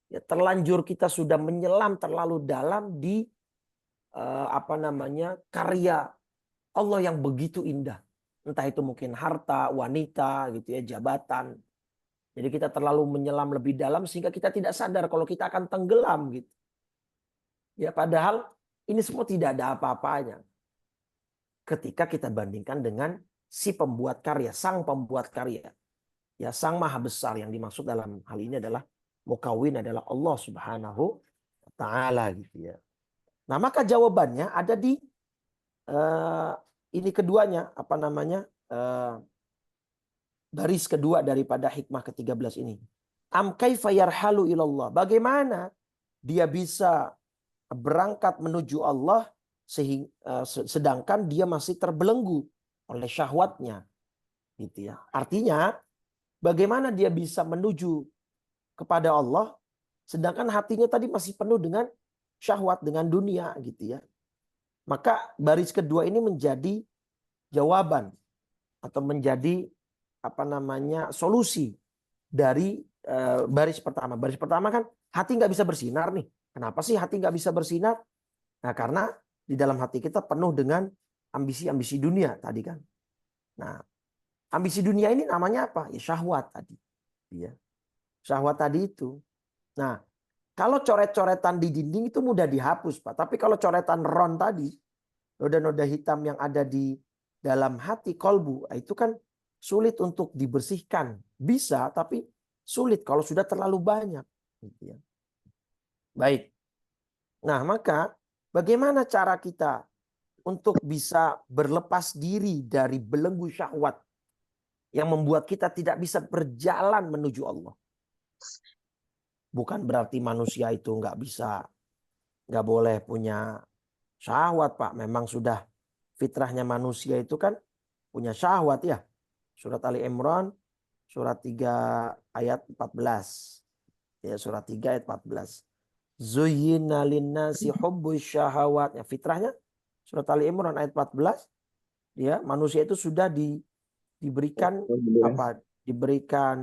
ya, terlanjur kita sudah menyelam terlalu dalam di karya Allah yang begitu indah. Entah itu mungkin harta, wanita gitu ya, jabatan. Jadi kita terlalu menyelam lebih dalam sehingga kita tidak sadar kalau kita akan tenggelam gitu. Ya, padahal ini semua tidak ada apa-apanya ketika kita bandingkan dengan si pembuat karya, sang pembuat karya. Ya, sang maha besar yang dimaksud dalam hal ini adalah mukawwin adalah Allah Subhanahu wa taala gitu ya. Nah, maka jawabannya ada di ini keduanya, baris kedua daripada hikmah ke-13 ini. Am kaifa yarhalu ilallah. Bagaimana dia bisa berangkat menuju Allah sedangkan dia masih terbelenggu oleh syahwatnya gitu ya. Artinya bagaimana dia bisa menuju kepada Allah sedangkan hatinya tadi masih penuh dengan syahwat, dengan dunia gitu ya. Maka baris kedua ini menjadi jawaban atau menjadi solusi dari baris pertama. Baris pertama kan hati nggak bisa bersinar nih. Kenapa sih hati nggak bisa bersinar? Nah, karena di dalam hati kita penuh dengan ambisi-ambisi dunia tadi kan. Nah, ambisi dunia ini namanya apa? Ya syahwat tadi. Ya. Syahwat tadi itu. Nah, kalau coret-coretan di dinding itu mudah dihapus, Pak. Tapi kalau coretan ron tadi, noda-noda hitam yang ada di dalam hati kolbu, itu kan sulit untuk dibersihkan. Bisa, tapi sulit kalau sudah terlalu banyak. Gitu ya. Baik. Nah, maka bagaimana cara kita untuk bisa berlepas diri dari belenggu syahwat yang membuat kita tidak bisa berjalan menuju Allah? Bukan berarti manusia itu nggak boleh punya syahwat, Pak. Memang sudah fitrahnya manusia itu kan punya syahwat ya. Surat Ali Imran, surat 3 ayat 14. Ya, surat 3 ayat 14. Zuyyina linnasi hubbus syahawat. Ya, fitrahnya surat Ali Imran ayat 14. Ya, manusia itu sudah diberikan diberikan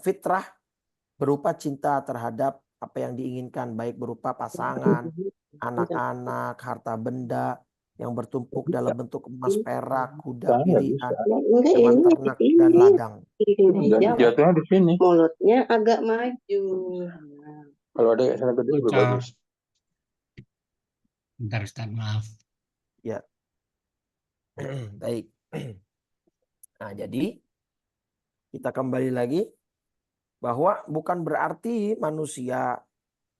fitrah berupa cinta terhadap apa yang diinginkan, baik berupa pasangan, anak-anak, harta benda yang bertumpuk dalam bentuk emas, perak, kuda pilihan, hewan ternak dan ladang. Jatuhnya di sini. Mulutnya agak maju. Kalau ada sana gede lebih bagus. Bentar Ustaz, maaf. Ya. Baik. Nah, jadi kita kembali lagi bahwa bukan berarti manusia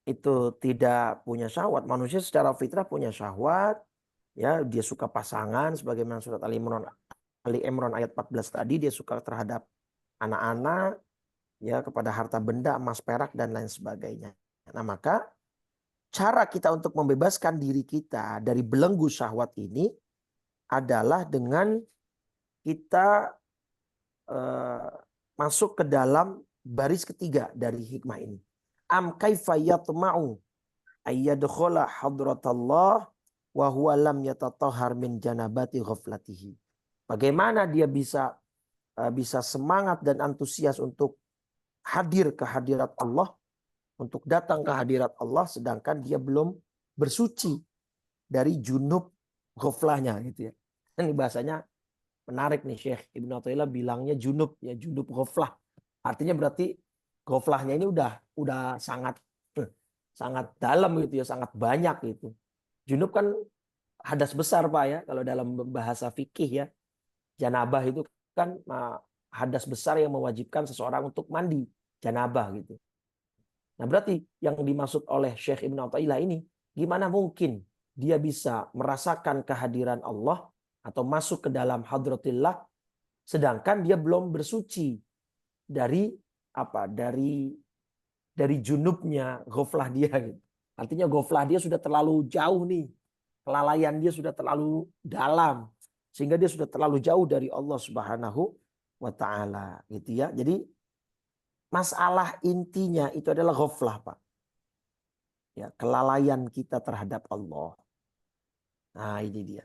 itu tidak punya syahwat. Manusia secara fitrah punya syahwat. Ya, dia suka pasangan sebagaimana surat Ali Imran ayat 14 tadi, dia suka terhadap anak-anak, ya, kepada harta benda, emas, perak dan lain sebagainya. Nah, maka cara kita untuk membebaskan diri kita dari belenggu syahwat ini adalah dengan kita masuk ke dalam baris ketiga dari hikmah ini. am kaifa yatma'u ayyadkhula hadratallah wa huwa lam yatatahhar min janabati ghaflatihi. Bagaimana dia bisa semangat dan antusias untuk hadir ke hadirat Allah, untuk datang ke hadirat Allah sedangkan dia belum bersuci dari junub ghaflahnya gitu ya. Ini bahasanya menarik nih, Syekh Ibnu Athaillah bilangnya junub ya, junub ghaflah. Artinya berarti ghaflahnya ini udah sangat dalam gitu ya, sangat banyak gitu. Junub kan hadas besar Pak ya, kalau dalam bahasa fikih ya. Janabah itu kan hadas besar yang mewajibkan seseorang untuk mandi janabah gitu. Nah, berarti yang dimaksud oleh Syekh Ibnu Athaillah ini, gimana mungkin dia bisa merasakan kehadiran Allah atau masuk ke dalam hadratillah sedangkan dia belum bersuci dari apa? Dari junubnya ghaflah dia gitu. Artinya ghaflah dia sudah terlalu jauh nih. Kelalaian dia sudah terlalu dalam sehingga dia sudah terlalu jauh dari Allah Subhanahu wa taala gitu ya. Jadi masalah intinya itu adalah ghaflah, Pak. Ya, kelalaian kita terhadap Allah. Nah, ini dia.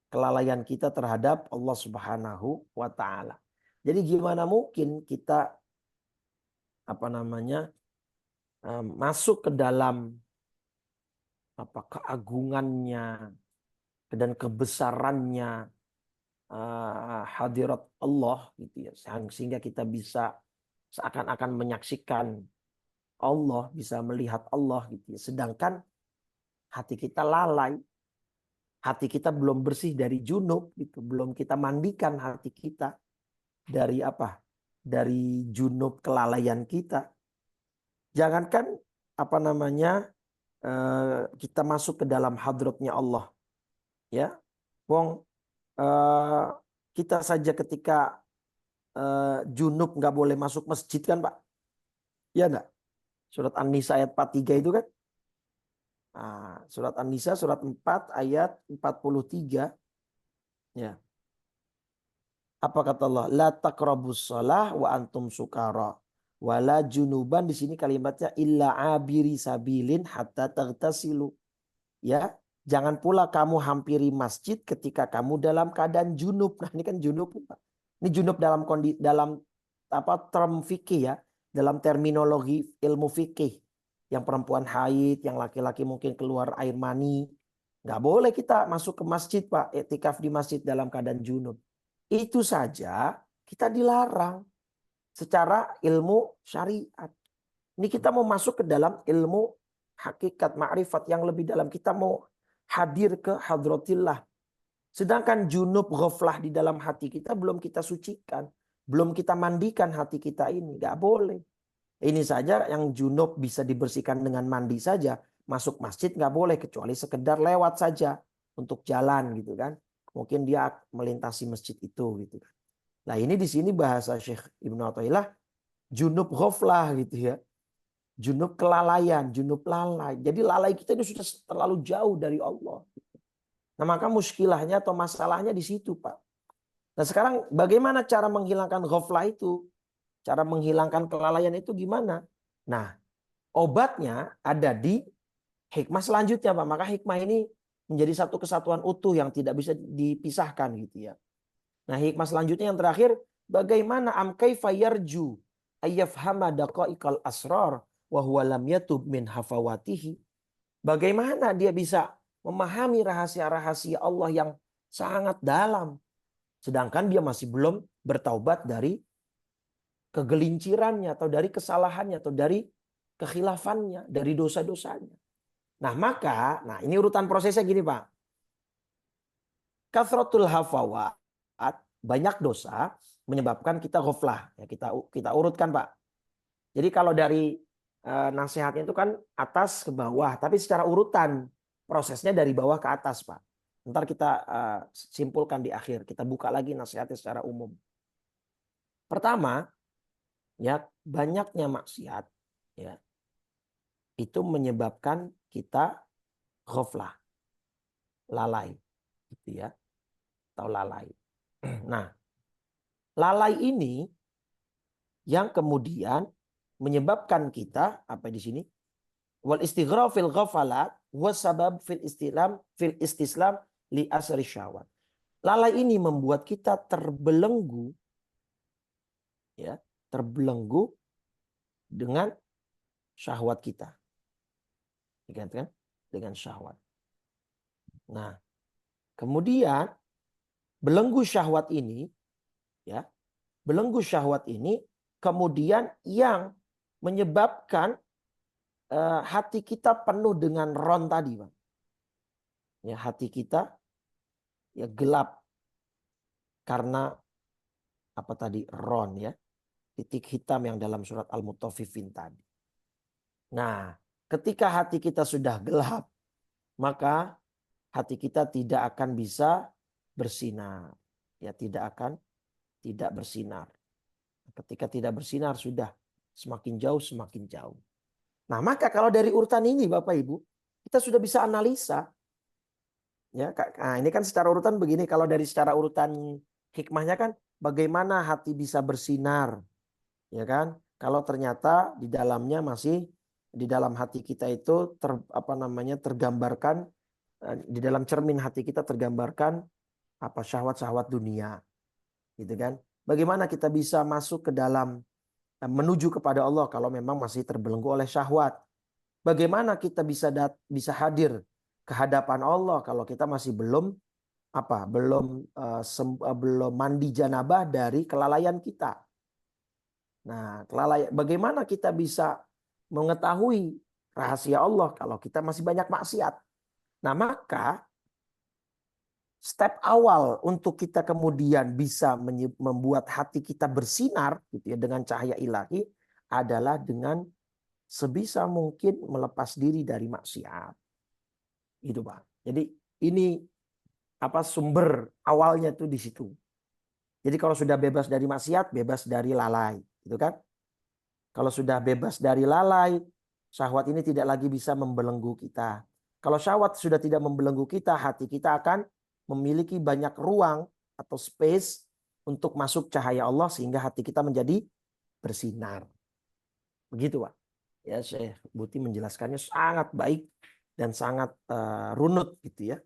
Kelalaian kita terhadap Allah Subhanahu wa taala. Jadi gimana mungkin kita masuk ke dalam keagungannya dan kebesarannya hadirat Allah gitu ya, sehingga kita bisa seakan-akan menyaksikan Allah, bisa melihat Allah gitu ya. Sedangkan hati kita lalai, hati kita belum bersih dari junub gitu, belum kita mandikan hati kita dari dari junub kelalaian kita. Jangankan kita masuk ke dalam hadratnya Allah ya. Kita saja ketika junub nggak boleh masuk masjid kan Pak? Ya enggak? Surat An-Nisa ayat 43 itu kan? Nah, surat An-Nisa surat 4 ayat 43. Ya. Apa kata Allah? La taqrabus shalah wa antum sukara. Wala junuban, di sini kalimatnya illa abiri sabilin hatta tagtasilu. Ya, jangan pula kamu hampiri masjid ketika kamu dalam keadaan junub. Nah, ini kan junub. Ini junub dalam term fikih ya, dalam terminologi ilmu fikih. Yang perempuan haid, yang laki-laki mungkin keluar air mani, nggak boleh kita masuk ke masjid Pak, iktikaf di masjid dalam keadaan junub. Itu saja kita dilarang secara ilmu syariat. Ini kita mau masuk ke dalam ilmu hakikat ma'rifat yang lebih dalam. Kita mau hadir ke hadratillah. Sedangkan junub ghaflah di dalam hati kita belum kita sucikan. Belum kita mandikan hati kita ini. Gak boleh. Ini saja yang junub bisa dibersihkan dengan mandi saja. Masuk masjid gak boleh kecuali sekedar lewat saja. Untuk jalan gitu kan. Mungkin dia melintasi masjid itu gitu kan. Nah ini di sini bahasa Syekh Ibnu Athaillah junub ghaflah gitu ya. Junub kelalaian, junub lalai. Jadi lalai kita ini sudah terlalu jauh dari Allah. Nah maka muskilahnya atau masalahnya di situ Pak. Nah sekarang bagaimana cara menghilangkan ghaflah itu? Cara menghilangkan kelalaian itu gimana? Nah obatnya ada di hikmah selanjutnya Pak. Maka hikmah ini menjadi satu kesatuan utuh yang tidak bisa dipisahkan gitu ya. Nah hikmah selanjutnya yang terakhir, bagaimana am kaifa yarju ayyafhama daqaiqal asrar wa huwa lam yatub min hafawatihi. Bagaimana dia bisa memahami rahasia-rahasia Allah yang sangat dalam sedangkan dia masih belum bertaubat dari kegelincirannya atau dari kesalahannya atau dari kekhilafannya, dari dosa-dosanya. Nah ini urutan prosesnya gini Pak. Kathratul hafawat, banyak dosa menyebabkan kita ghaflah. Ya, kita urutkan Pak. Jadi kalau dari nasihatnya itu kan atas ke bawah. Tapi secara urutan prosesnya dari bawah ke atas Pak. Ntar kita simpulkan di akhir. Kita buka lagi nasihatnya secara umum. Pertama, ya banyaknya maksiat ya, itu menyebabkan kita ghaflah. Lalai. Gitu ya. Atau lalai. Nah, lalai ini yang kemudian menyebabkan kita apa di sini? Wal istighraq fil ghafalat wasabab fil istislam li asri syahwat. Lalai ini membuat kita terbelenggu, ya, terbelenggu dengan syahwat kita. Kan? Dengan syahwat. Nah, kemudian belenggu syahwat ini, ya, belenggu syahwat ini kemudian yang menyebabkan hati kita penuh dengan ron tadi, Bang. Ya, hati kita ya gelap karena apa tadi? Ron, ya. Titik hitam yang dalam surat Al-Mutaffifin tadi. Nah, ketika hati kita sudah gelap, maka hati kita tidak akan bisa bersinar. Ya, tidak bersinar. Ketika tidak bersinar sudah semakin jauh. Nah, maka kalau dari urutan ini Bapak Ibu, kita sudah bisa analisa. Ya, nah ini kan secara urutan begini, kalau dari secara urutan hikmahnya kan bagaimana hati bisa bersinar. Ya kan? Kalau ternyata di dalamnya masih di dalam hati kita itu tergambarkan di dalam cermin hati kita tergambarkan apa syahwat-syahwat dunia. Gitu kan? Bagaimana kita bisa masuk ke dalam menuju kepada Allah kalau memang masih terbelenggu oleh syahwat? Bagaimana kita bisa hadir ke hadapan Allah kalau kita masih belum mandi janabah dari kelalaian kita? Nah, bagaimana kita bisa mengetahui rahasia Allah kalau kita masih banyak maksiat? Nah, maka step awal untuk kita kemudian bisa membuat hati kita bersinar gitu ya dengan cahaya ilahi adalah dengan sebisa mungkin melepas diri dari maksiat. Gitu, Pak. Jadi ini sumber awalnya tuh di situ. Jadi kalau sudah bebas dari maksiat, bebas dari lalai, gitu kan? Kalau sudah bebas dari lalai, syahwat ini tidak lagi bisa membelenggu kita. Kalau syahwat sudah tidak membelenggu kita, hati kita akan memiliki banyak ruang atau space untuk masuk cahaya Allah sehingga hati kita menjadi bersinar. Begitu, Pak. Ya, Syekh Buti menjelaskannya sangat baik dan sangat runut gitu ya.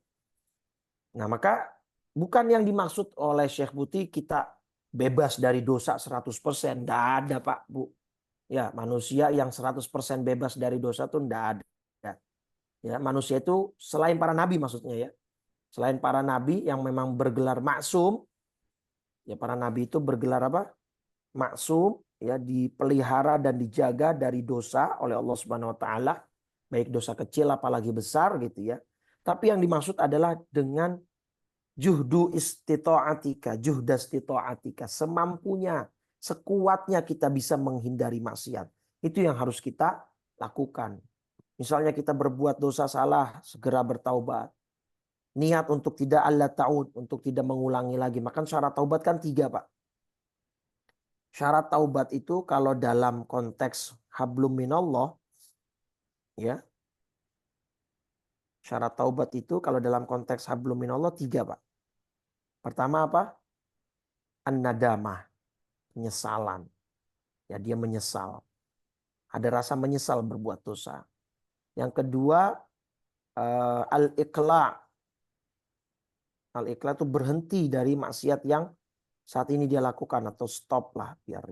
Nah, maka bukan yang dimaksud oleh Syekh Buti kita bebas dari dosa 100%. Tidak ada, Pak, Bu. Ya, manusia yang 100% bebas dari dosa itu tidak ada. Ya, manusia itu selain para nabi maksudnya ya. Selain para nabi yang memang bergelar maksum. Ya, para nabi itu bergelar apa? Maksum, ya, dipelihara dan dijaga dari dosa oleh Allah Subhanahu wa taala, baik dosa kecil apalagi besar gitu ya. Tapi yang dimaksud adalah dengan juhda istita'atika, semampunya, sekuatnya kita bisa menghindari maksiat. Itu yang harus kita lakukan. Misalnya kita berbuat dosa salah, segera bertaubat. Niat untuk tidak Allah ta'ud, untuk tidak mengulangi lagi. Maka syarat taubat kan 3, Pak. Syarat taubat itu kalau dalam konteks hablum minallah, ya. Syarat taubat itu kalau dalam konteks hablum minallah 3, Pak. Pertama apa? An-nadamah, penyesalan. Ya, dia menyesal. Ada rasa menyesal berbuat dosa. Yang kedua, al-iqla'. Al-iqla' itu berhenti dari maksiat yang saat ini dia lakukan atau stop lah biar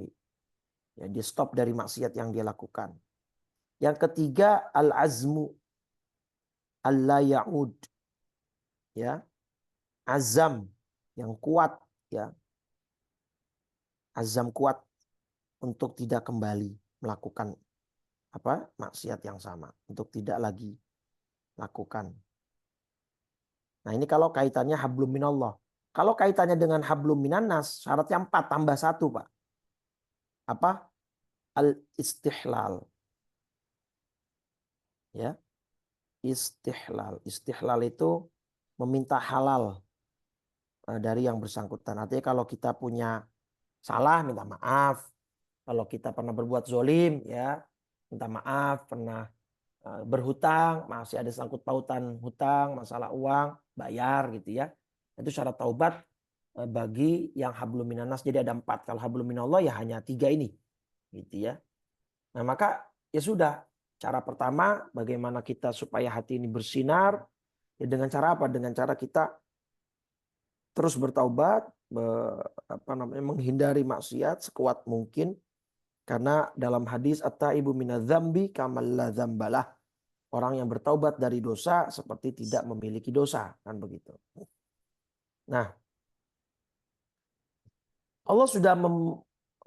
ya dia stop dari maksiat yang dia lakukan. Yang ketiga al-azmu alla ya'ud. Ya. Azam yang kuat ya. Azam kuat untuk tidak kembali melakukan maksiat yang sama, untuk tidak lagi lakukan. Nah, ini kalau kaitannya hablum minallah. Kalau kaitannya dengan hablum minannas, syaratnya 4 tambah 1, Pak. Apa? Al-istihlal. Ya. Istihlal. Istihlal itu meminta halal dari yang bersangkutan. Artinya kalau kita punya salah, minta maaf. Kalau kita pernah berbuat zolim, ya minta maaf. Pernah berhutang, masih ada sangkut pautan hutang, masalah uang, bayar gitu ya. Itu syarat taubat bagi yang hablum minannas. Jadi ada 4. Kalau hablum minallah ya hanya 3 ini. Gitu ya. Nah, maka ya sudah. Cara pertama, bagaimana kita supaya hati ini bersinar? Ya dengan cara apa? Dengan cara kita terus bertaubat, menghindari maksiat sekuat mungkin. Karena dalam hadis at-taibu minadz-dzambi kamal la dzambalah. Orang yang bertaubat dari dosa seperti tidak memiliki dosa, kan begitu. Nah, Allah sudah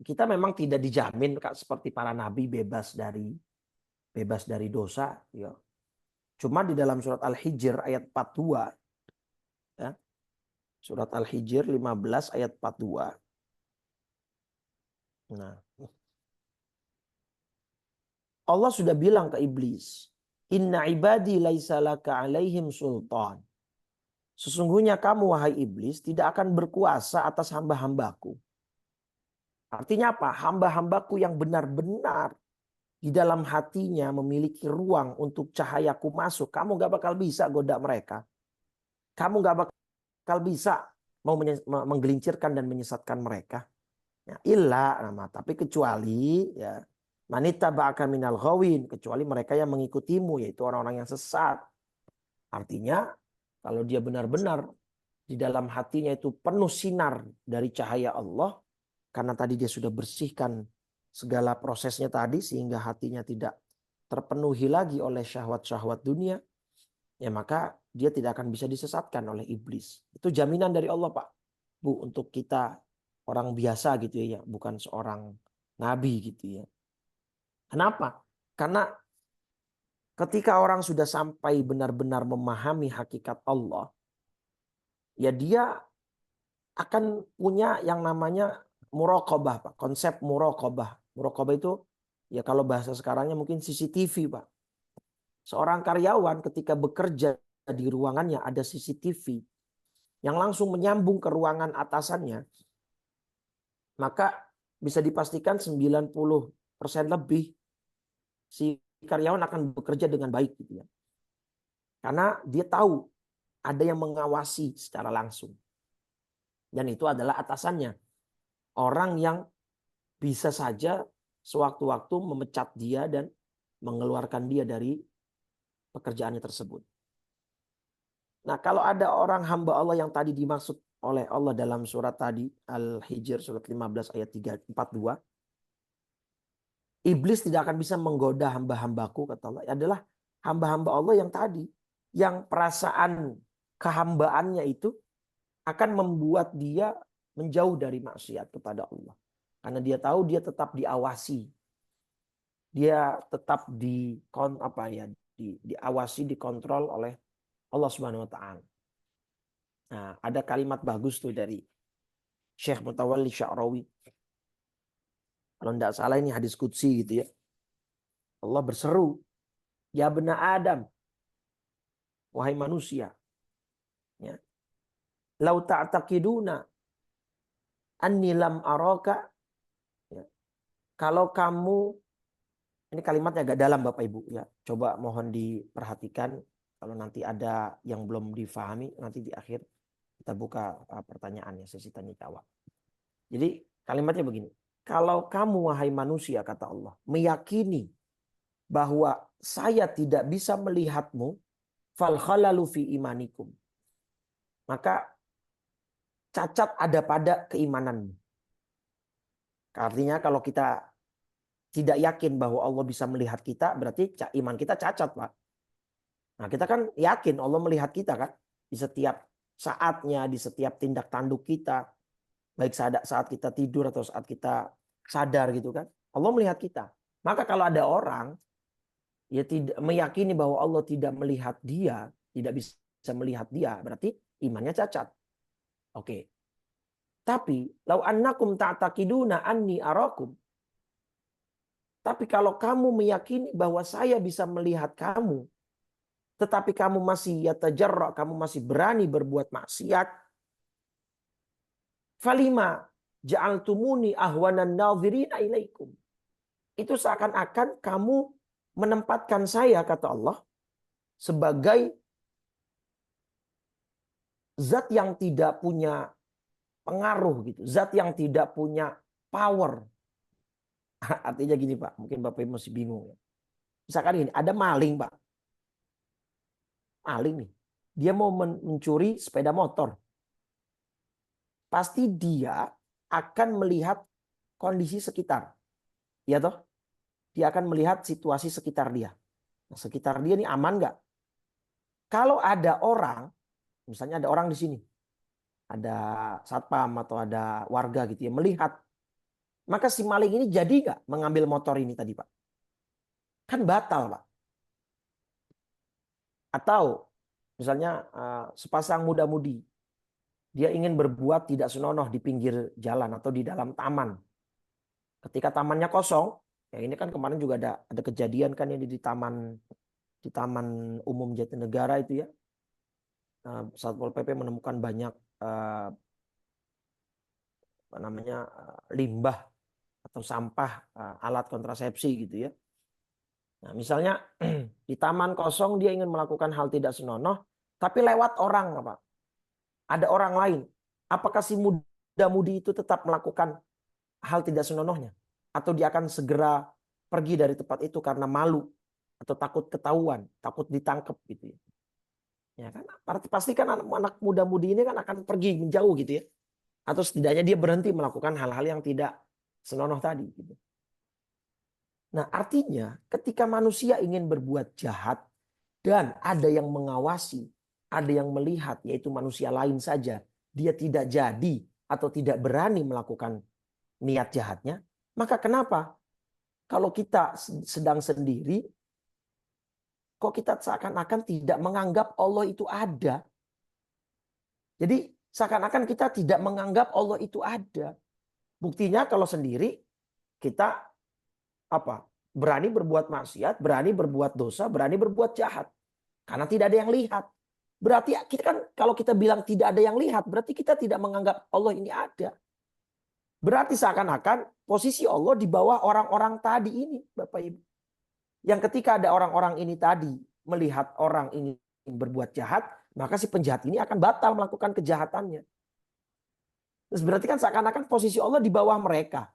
kita memang tidak dijamin seperti para nabi bebas dari dosa, ya. Cuma di dalam surat Al-Hijr ayat 42, ya. Surat Al-Hijr 15 ayat 42. Nah, Allah sudah bilang ke iblis, "Inna ibadi laisa laka alaihim sultan." Sesungguhnya kamu wahai iblis tidak akan berkuasa atas hamba-hambaku. Artinya apa? Hamba-hambaku yang benar-benar di dalam hatinya memiliki ruang untuk cahayaku masuk. Kamu gak bakal bisa goda mereka. Kamu gak bakal bisa mau menggelincirkan dan menyesatkan mereka. Ya, tapi kecuali ya manita ba'aka minal ghawin, kecuali mereka yang mengikutimu, yaitu orang-orang yang sesat. Artinya kalau dia benar-benar di dalam hatinya itu penuh sinar dari cahaya Allah, karena tadi dia sudah bersihkan segala prosesnya tadi sehingga hatinya tidak terpenuhi lagi oleh syahwat-syahwat dunia, ya maka dia tidak akan bisa disesatkan oleh iblis. Itu jaminan dari Allah, Pak, Bu, untuk kita orang biasa gitu ya, bukan seorang nabi gitu ya. Kenapa? Karena ketika orang sudah sampai benar-benar memahami hakikat Allah, ya dia akan punya yang namanya muraqabah, Pak. Konsep muraqabah. Muraqabah itu ya kalau bahasa sekarangnya mungkin CCTV, Pak. Seorang karyawan ketika bekerja di ruangannya ada CCTV yang langsung menyambung ke ruangan atasannya, maka bisa dipastikan 90% lebih si karyawan akan bekerja dengan baik gitu ya. Karena dia tahu ada yang mengawasi secara langsung. Dan itu adalah atasannya. Orang yang bisa saja sewaktu-waktu memecat dia dan mengeluarkan dia dari pekerjaannya tersebut. Nah, kalau ada orang hamba Allah yang tadi dimaksud oleh Allah dalam surat tadi, Al-Hijr surat 15 ayat 42. Iblis tidak akan bisa menggoda hamba-hambaku, kata Allah. Adalah hamba-hamba Allah yang tadi. Yang perasaan kehambaannya itu akan membuat dia menjauh dari maksiat kepada Allah. Karena dia tahu dia tetap diawasi. Dia tetap diawasi, dikontrol oleh Allah Subhanahu wa taala. Nah, ada kalimat bagus tuh dari Syekh Mutawalli Sya'rawi. Kalau tidak salah ini hadis qudsi gitu ya. Allah berseru, "Ya bena Adam, wahai manusia, ya. Lau ta'taqiduna anni lam araka." Ya. Kalau kamu, ini kalimatnya agak dalam Bapak Ibu ya. Coba mohon diperhatikan. Kalau nanti ada yang belum difahami, nanti di akhir kita buka pertanyaannya, sesi tanya jawab. Jadi kalimatnya begini. Kalau kamu wahai manusia, kata Allah, meyakini bahwa saya tidak bisa melihatmu, fal khalalu fi imanikum. Maka cacat ada pada keimananmu. Artinya kalau kita tidak yakin bahwa Allah bisa melihat kita, berarti iman kita cacat, Pak. Nah, kita kan yakin Allah melihat kita kan di setiap saatnya, di setiap tindak tanduk kita, baik saat kita tidur atau saat kita sadar gitu kan, Allah melihat kita. Maka kalau ada orang ya tidak meyakini bahwa Allah tidak melihat dia, tidak bisa melihat dia, berarti imannya cacat. Oke. Tapi lau annakum ta'taqiduna anni arakum. Tapi kalau kamu meyakini bahwa saya bisa melihat kamu, tetapi kamu masih yatajarra, kamu masih berani berbuat maksiat, falima ja'altumuni ahwanan nadhirina ilaikum. Itu seakan-akan kamu menempatkan saya, kata Allah, sebagai zat yang tidak punya pengaruh gitu, zat yang tidak punya power. Artinya gini Pak, mungkin Bapak Ibu masih bingung. Misalkan ini ada maling Pak. Maling nih. Dia mau mencuri sepeda motor. Pasti dia akan melihat kondisi sekitar. Ya toh? Dia akan melihat situasi sekitar dia. Nah, sekitar dia ini aman nggak? Kalau ada orang, misalnya ada orang di sini, ada satpam atau ada warga gitu ya, melihat, maka si maling ini jadi nggak mengambil motor ini tadi Pak? Kan batal Pak. Atau misalnya sepasang muda-mudi, dia ingin berbuat tidak senonoh di pinggir jalan atau di dalam taman. Ketika tamannya kosong, ya ini kan kemarin juga ada kejadian kan yang di Taman Umum Jatinegara itu ya. Satpol PP menemukan banyak limbah atau sampah alat kontrasepsi gitu ya. Nah, misalnya di taman kosong dia ingin melakukan hal tidak senonoh, tapi lewat orang Pak. Ada orang lain. Apakah si muda-mudi itu tetap melakukan hal tidak senonohnya? Atau dia akan segera pergi dari tempat itu karena malu atau takut ketahuan, takut ditangkap gitu ya. Ya kan? Pasti kan anak muda-mudi ini kan akan pergi menjauh gitu ya. Atau setidaknya dia berhenti melakukan hal-hal yang tidak senonoh tadi gitu. Nah, artinya ketika manusia ingin berbuat jahat dan ada yang mengawasi, ada yang melihat, yaitu manusia lain saja, dia tidak jadi atau tidak berani melakukan niat jahatnya, maka kenapa? Kalau kita sedang sendiri, kok kita seakan-akan tidak menganggap Allah itu ada. Jadi seakan-akan kita tidak menganggap Allah itu ada. Buktinya kalau sendiri kita berani berbuat maksiat, berani berbuat dosa, berani berbuat jahat. Karena tidak ada yang lihat. Berarti kita kan kalau kita bilang tidak ada yang lihat, berarti kita tidak menganggap Allah ini ada. Berarti seakan-akan posisi Allah di bawah orang-orang tadi ini, Bapak Ibu. Yang ketika ada orang-orang ini tadi melihat orang ini berbuat jahat, maka si penjahat ini akan batal melakukan kejahatannya. Terus berarti kan seakan-akan posisi Allah di bawah mereka.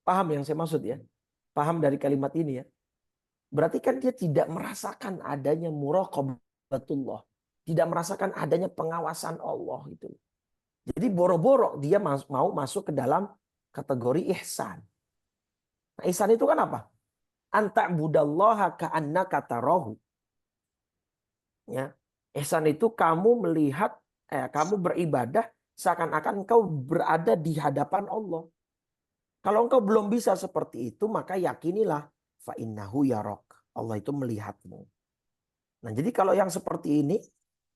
Paham yang saya maksud ya? Paham dari kalimat ini ya? Berarti kan dia tidak merasakan adanya muraqabatullah. Tidak merasakan adanya pengawasan Allah gitu. Jadi boro-boro dia mau masuk ke dalam kategori ihsan. Nah, ihsan itu kan apa? Anta'budallaha ka'annaka tarahu. Ya. Ihsan itu kamu melihat, kamu beribadah seakan-akan engkau berada di hadapan Allah. Kalau engkau belum bisa seperti itu, maka yakinilah fa innahu yarok. Allah itu melihatmu. Nah, jadi kalau yang seperti ini,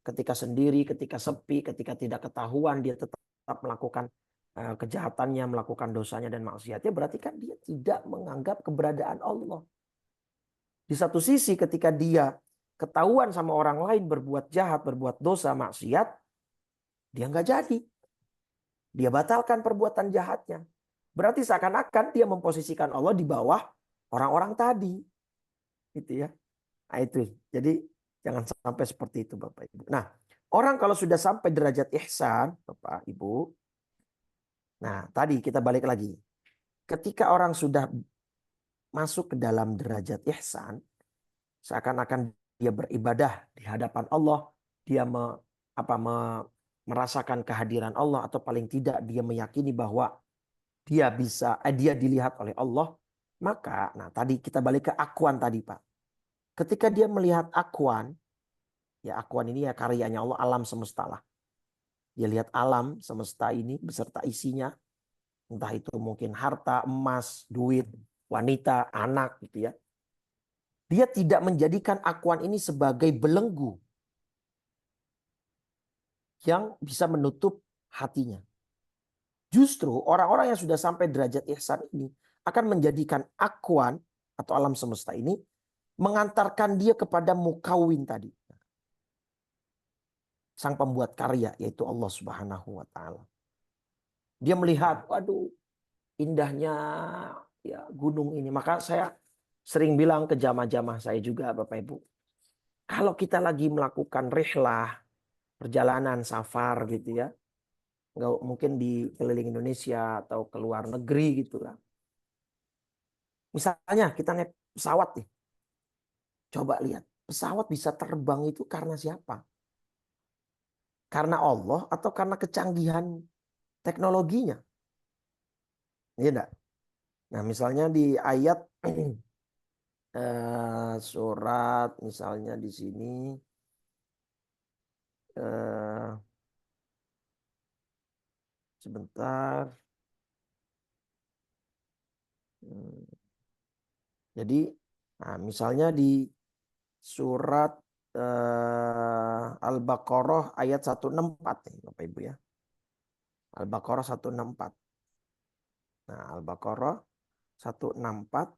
ketika sendiri, ketika sepi, ketika tidak ketahuan, dia tetap melakukan kejahatannya, melakukan dosanya dan maksiatnya, berarti kan dia tidak menganggap keberadaan Allah. Di satu sisi ketika dia ketahuan sama orang lain berbuat jahat, berbuat dosa, maksiat, dia nggak jadi. Dia batalkan perbuatan jahatnya. Berarti seakan-akan dia memposisikan Allah di bawah orang-orang tadi. Gitu ya. Nah itu. Jadi jangan sampai seperti itu Bapak Ibu. Nah, orang kalau sudah sampai derajat ihsan, Bapak Ibu. Nah, tadi kita balik lagi. Ketika orang sudah masuk ke dalam derajat ihsan, seakan-akan dia beribadah di hadapan Allah, dia merasakan kehadiran Allah, atau paling tidak dia meyakini bahwa dia dilihat oleh Allah, maka tadi kita balik ke akuan tadi Pak. Ketika dia melihat akuan, ya akuan ini ya karyanya Allah, alam semesta lah. Dia lihat alam semesta ini beserta isinya, entah itu mungkin harta, emas, duit, wanita, anak gitu ya. Dia tidak menjadikan akuan ini sebagai belenggu yang bisa menutup hatinya. Justru orang-orang yang sudah sampai derajat ihsan ini akan menjadikan akuan atau alam semesta ini mengantarkan dia kepada mukawin tadi. Sang pembuat karya, yaitu Allah Subhanahu wa taala. Dia melihat, waduh, indahnya ya gunung ini. Maka saya sering bilang ke jamaah-jamaah saya juga Bapak Ibu, kalau kita lagi melakukan rihlah, perjalanan safar gitu ya, nggak mungkin di keliling Indonesia atau ke luar negeri gitu lah. Misalnya kita naik pesawat nih. Coba lihat, pesawat bisa terbang itu karena siapa? Karena Allah atau karena kecanggihan teknologinya? Iya enggak? Nah, misalnya di ayat surat misalnya di sini sebentar. Jadi, nah, misalnya di surat Al-Baqarah ayat 164 nih, Bapak Ibu ya. Al-Baqarah 164. Nah, Al-Baqarah 164.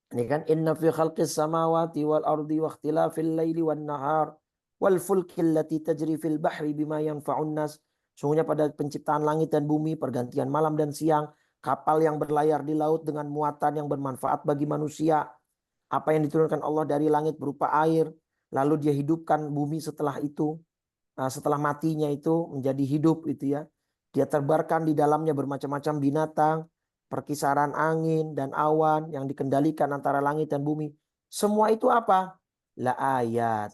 Ini kan inna fi khalqis samawati wal ardi wa ikhtilafil laili wan nahar wal fulki allati tajri fil bahri bima yanfa'un nas. Sungguhnya pada penciptaan langit dan bumi, pergantian malam dan siang, kapal yang berlayar di laut dengan muatan yang bermanfaat bagi manusia. Apa yang diturunkan Allah dari langit berupa air, lalu dia hidupkan bumi setelah itu, setelah matinya itu menjadi hidup itu ya. Dia terbarkan di dalamnya bermacam-macam binatang, perkisaran angin dan awan yang dikendalikan antara langit dan bumi. Semua itu apa? La ayat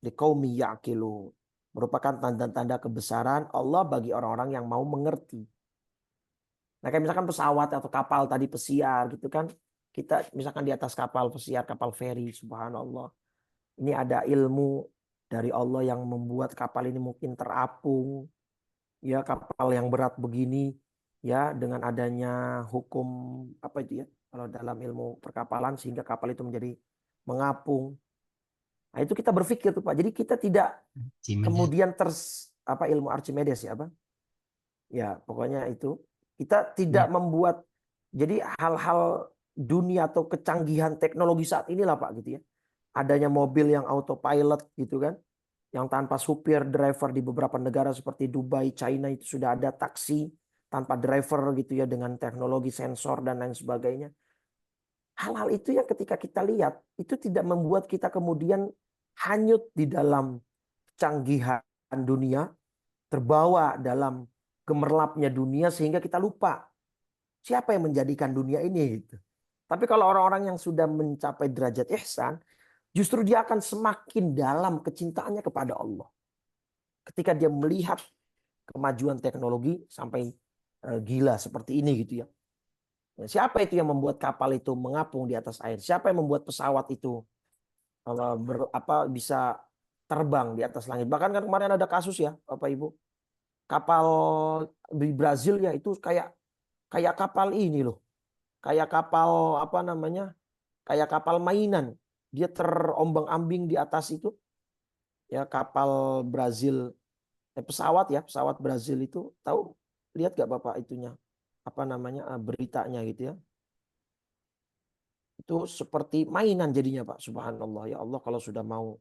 liqaumi ya'qilun. Merupakan tanda-tanda kebesaran Allah bagi orang-orang yang mau mengerti. Nah, kayak misalkan pesawat atau kapal tadi pesiar gitu kan. Kita misalkan di atas kapal pesiar, kapal feri, subhanallah. Ini ada ilmu dari Allah yang membuat kapal ini mungkin terapung. Ya, kapal yang berat begini ya dengan adanya hukum apa itu ya? Kalau dalam ilmu perkapalan sehingga kapal itu menjadi mengapung. Nah, itu kita berpikir tuh Pak. Jadi kita tidak kemudian ilmu Archimedes ya apa? Ya, pokoknya itu kita tidak membuat jadi hal-hal dunia atau kecanggihan teknologi saat inilah Pak gitu ya. Adanya mobil yang autopilot gitu kan. Yang tanpa supir, driver di beberapa negara seperti Dubai, China itu sudah ada taksi tanpa driver gitu ya dengan teknologi sensor dan lain sebagainya. Hal-hal itu yang ketika kita lihat itu tidak membuat kita kemudian hanyut di dalam canggihan dunia, terbawa dalam gemerlapnya dunia sehingga kita lupa siapa yang menjadikan dunia ini gitu. Tapi kalau orang-orang yang sudah mencapai derajat ihsan, justru dia akan semakin dalam kecintaannya kepada Allah. Ketika dia melihat kemajuan teknologi sampai gila seperti ini gitu ya. Siapa itu yang membuat kapal itu mengapung di atas air? Siapa yang membuat pesawat itu bisa terbang di atas langit? Bahkan kan kemarin ada kasus ya, Bapak Ibu. Kapal di Brazil ya itu kayak kapal ini loh. Kayak kapal kayak kapal mainan. Dia terombang-ambing di atas itu. Ya, kapal Brazil pesawat Brazil itu tahu, lihat gak Bapak itunya beritanya gitu ya. Itu seperti mainan jadinya Pak, subhanallah ya Allah kalau sudah mau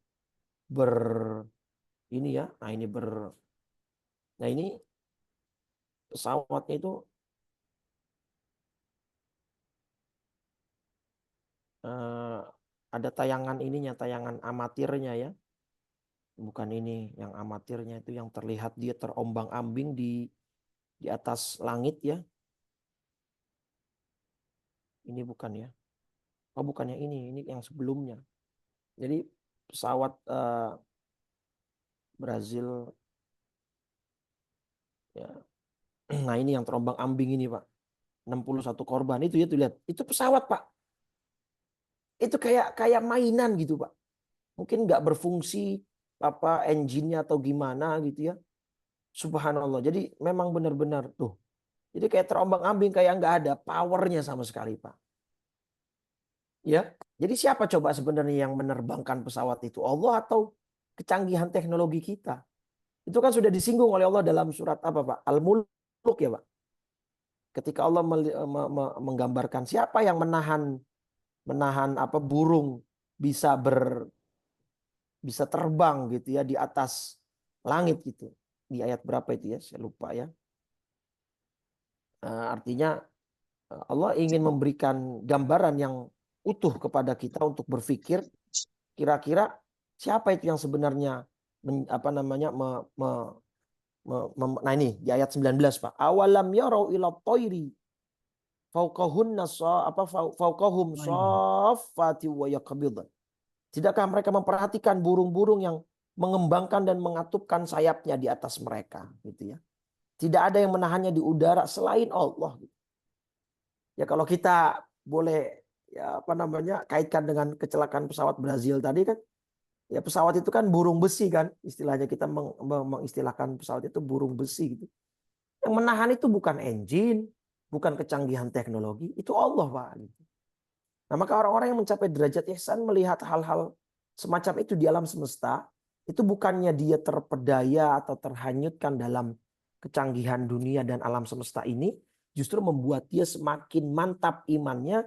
ini pesawatnya itu ada tayangan amatirnya ya. Bukan ini yang amatirnya itu yang terlihat dia terombang-ambing di atas langit ya. Ini bukan ya. Oh bukan yang ini yang sebelumnya. Jadi pesawat Brazil ya. Nah ini yang terombang-ambing ini Pak. 61 korban itu ya tuh lihat. Itu pesawat Pak. Itu kayak mainan gitu Pak. Mungkin nggak berfungsi engine-nya atau gimana gitu ya. Subhanallah. Jadi memang benar-benar tuh. Jadi kayak terombang-ambing kayak nggak ada powernya sama sekali Pak. Ya. Jadi siapa coba sebenarnya yang menerbangkan pesawat itu? Allah atau kecanggihan teknologi kita? Itu kan sudah disinggung oleh Allah dalam surat apa Pak? Al-Mulk ya Pak. Ketika Allah menggambarkan siapa yang menahan burung bisa terbang gitu ya di atas langit gitu. Di ayat berapa itu ya? Saya lupa ya. Artinya Allah ingin memberikan gambaran yang utuh kepada kita untuk berpikir kira-kira siapa itu yang sebenarnya nah ini di ayat 19 Pak. Awalam yarau ila thairi fauqahum shaffati wa yaqbidun. Tidakkah mereka memperhatikan burung-burung yang mengembangkan dan mengatupkan sayapnya di atas mereka, gitu ya. Tidak ada yang menahannya di udara selain Allah. Ya kalau kita boleh kaitkan dengan kecelakaan pesawat Brazil tadi kan, ya pesawat itu kan burung besi kan, istilahnya kita mengistilahkan pesawat itu burung besi gitu. Yang menahan itu bukan engine, bukan kecanggihan teknologi, itu Allah, Pak. Gitu. Nah, maka orang-orang yang mencapai derajat ihsan melihat hal-hal semacam itu di alam semesta, itu bukannya dia terpedaya atau terhanyutkan dalam kecanggihan dunia dan alam semesta ini, justru membuat dia semakin mantap imannya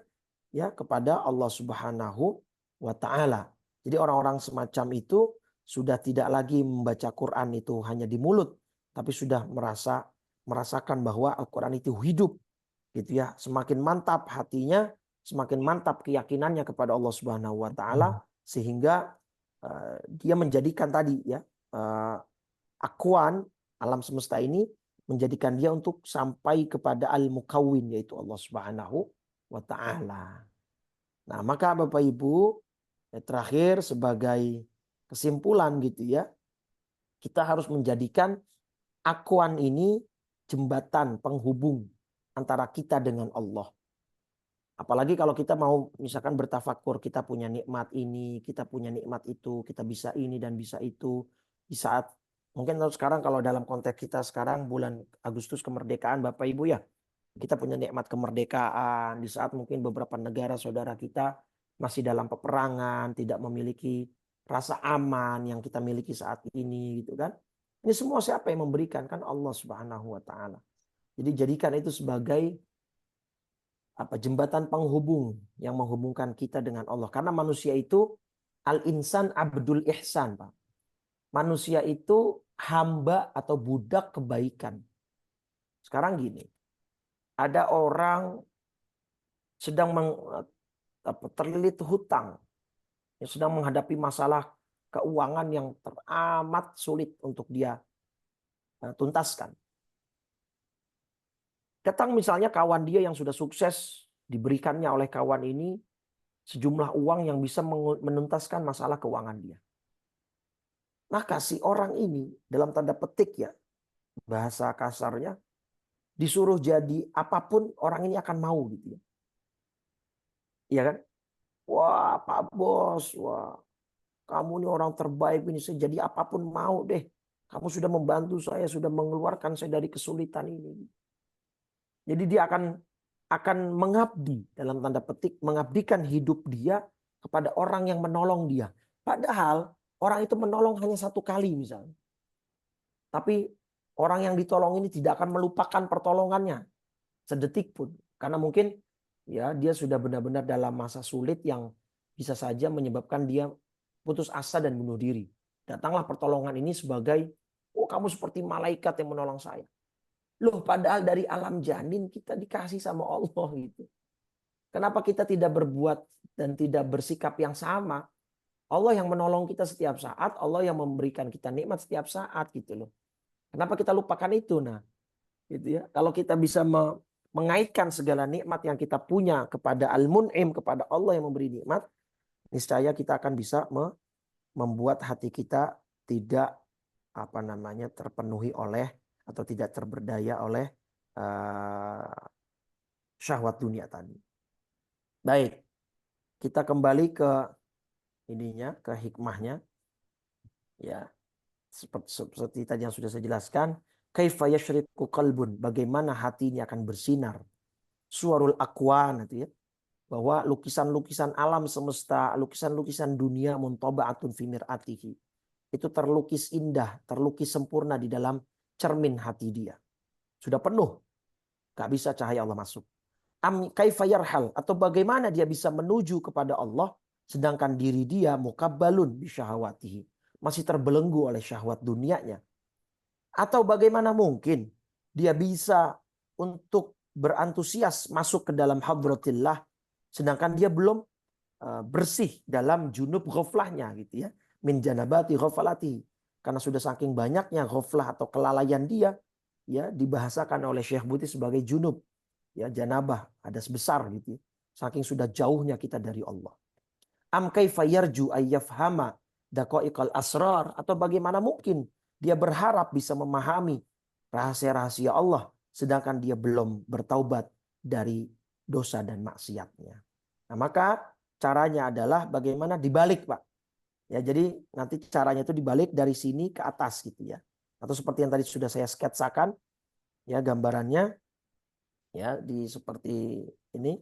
ya kepada Allah Subhanahu wa taala. Jadi orang-orang semacam itu sudah tidak lagi membaca Quran itu hanya di mulut, tapi sudah merasakan bahwa Al-Quran itu hidup, gitu ya. Semakin mantap hatinya, semakin mantap keyakinannya kepada Allah Subhanahu wa taala, sehingga dia menjadikan tadi ya akuan alam semesta ini, menjadikan dia untuk sampai kepada Al-Mukawwin, yaitu Allah Subhanahu wa taala. Nah, maka Bapak Ibu, terakhir sebagai kesimpulan gitu ya, kita harus menjadikan akuan ini jembatan penghubung antara kita dengan Allah. Apalagi kalau kita mau misalkan bertafakur, kita punya nikmat ini, kita punya nikmat itu, kita bisa ini dan bisa itu. Di saat mungkin sekarang kalau dalam konteks kita sekarang bulan Agustus kemerdekaan Bapak Ibu ya, kita punya nikmat kemerdekaan di saat mungkin beberapa negara saudara kita masih dalam peperangan, tidak memiliki rasa aman yang kita miliki saat ini gitu kan. Ini semua siapa yang memberikan? Kan Allah Subhanahu wa taala. Jadi jadikan itu sebagai jembatan penghubung yang menghubungkan kita dengan Allah. Karena manusia itu al-insan abdul ihsan, Pak. Manusia itu hamba atau budak kebaikan. Sekarang gini, ada orang sedang terlilit hutang, yang sedang menghadapi masalah keuangan yang teramat sulit untuk dia tuntaskan. Datang misalnya kawan dia yang sudah sukses, diberikannya oleh kawan ini sejumlah uang yang bisa menuntaskan masalah keuangan dia. Maka si orang ini dalam tanda petik ya, bahasa kasarnya, disuruh jadi apapun orang ini akan mau gitu ya. Iya kan? Wah Pak Bos, wah kamu ini orang terbaik ini, saya jadi apapun mau deh. Kamu sudah membantu saya, sudah mengeluarkan saya dari kesulitan ini. Jadi dia akan mengabdi, dalam tanda petik, mengabdikan hidup dia kepada orang yang menolong dia. Padahal orang itu menolong hanya satu kali misalnya. Tapi orang yang ditolong ini tidak akan melupakan pertolongannya sedetik pun. Karena mungkin ya dia sudah benar-benar dalam masa sulit yang bisa saja menyebabkan dia putus asa dan bunuh diri. Datanglah pertolongan ini sebagai, oh kamu seperti malaikat yang menolong saya. Loh, padahal dari alam janin kita dikasih sama Allah gitu. Kenapa kita tidak berbuat dan tidak bersikap yang sama? Allah yang menolong kita setiap saat, Allah yang memberikan kita nikmat setiap saat gitu loh. Kenapa kita lupakan itu? Nah, gitu ya. Kalau kita bisa mengaitkan segala nikmat yang kita punya kepada Al-Mun'im, kepada Allah yang memberi nikmat, niscaya kita akan bisa membuat hati kita tidak terpenuhi oleh atau tidak terberdaya oleh syahwat dunia tadi. Baik, kita kembali ke ke hikmahnya. Ya, seperti tadi yang sudah saya jelaskan, kaifa yashriqu qalbun, bagaimana hati ini akan bersinar. Suwarul aqwan itu ya, bahwa lukisan-lukisan alam semesta, lukisan-lukisan dunia muntaba'atun fi mir'atihi. Itu terlukis indah, terlukis sempurna di dalam cermin hati dia. Sudah penuh. Gak bisa cahaya Allah masuk. Kaifa yarhal, atau bagaimana dia bisa menuju kepada Allah sedangkan diri dia mukabbalun bi syahawatihi, masih terbelenggu oleh syahwat dunianya. Atau bagaimana mungkin dia bisa untuk berantusias masuk ke dalam hadratillah sedangkan dia belum bersih dalam junub ghaflahnya gitu ya. Min janabati ghafalati. Karena sudah saking banyaknya ghaflah atau kelalaian dia, ya dibahasakan oleh Syekh Buti sebagai junub. ya janabah, hadas besar gitu. Saking sudah jauhnya kita dari Allah. Am kaifa yarju ayyafhama daqaiqal asrar, atau bagaimana mungkin dia berharap bisa memahami rahasia-rahasia Allah sedangkan dia belum bertaubat dari dosa dan maksiatnya. Nah, maka caranya adalah bagaimana dibalik, Pak. Ya, jadi nanti caranya itu dibalik dari sini ke atas gitu ya. Atau seperti yang tadi sudah saya sketsakan ya gambarannya ya di seperti ini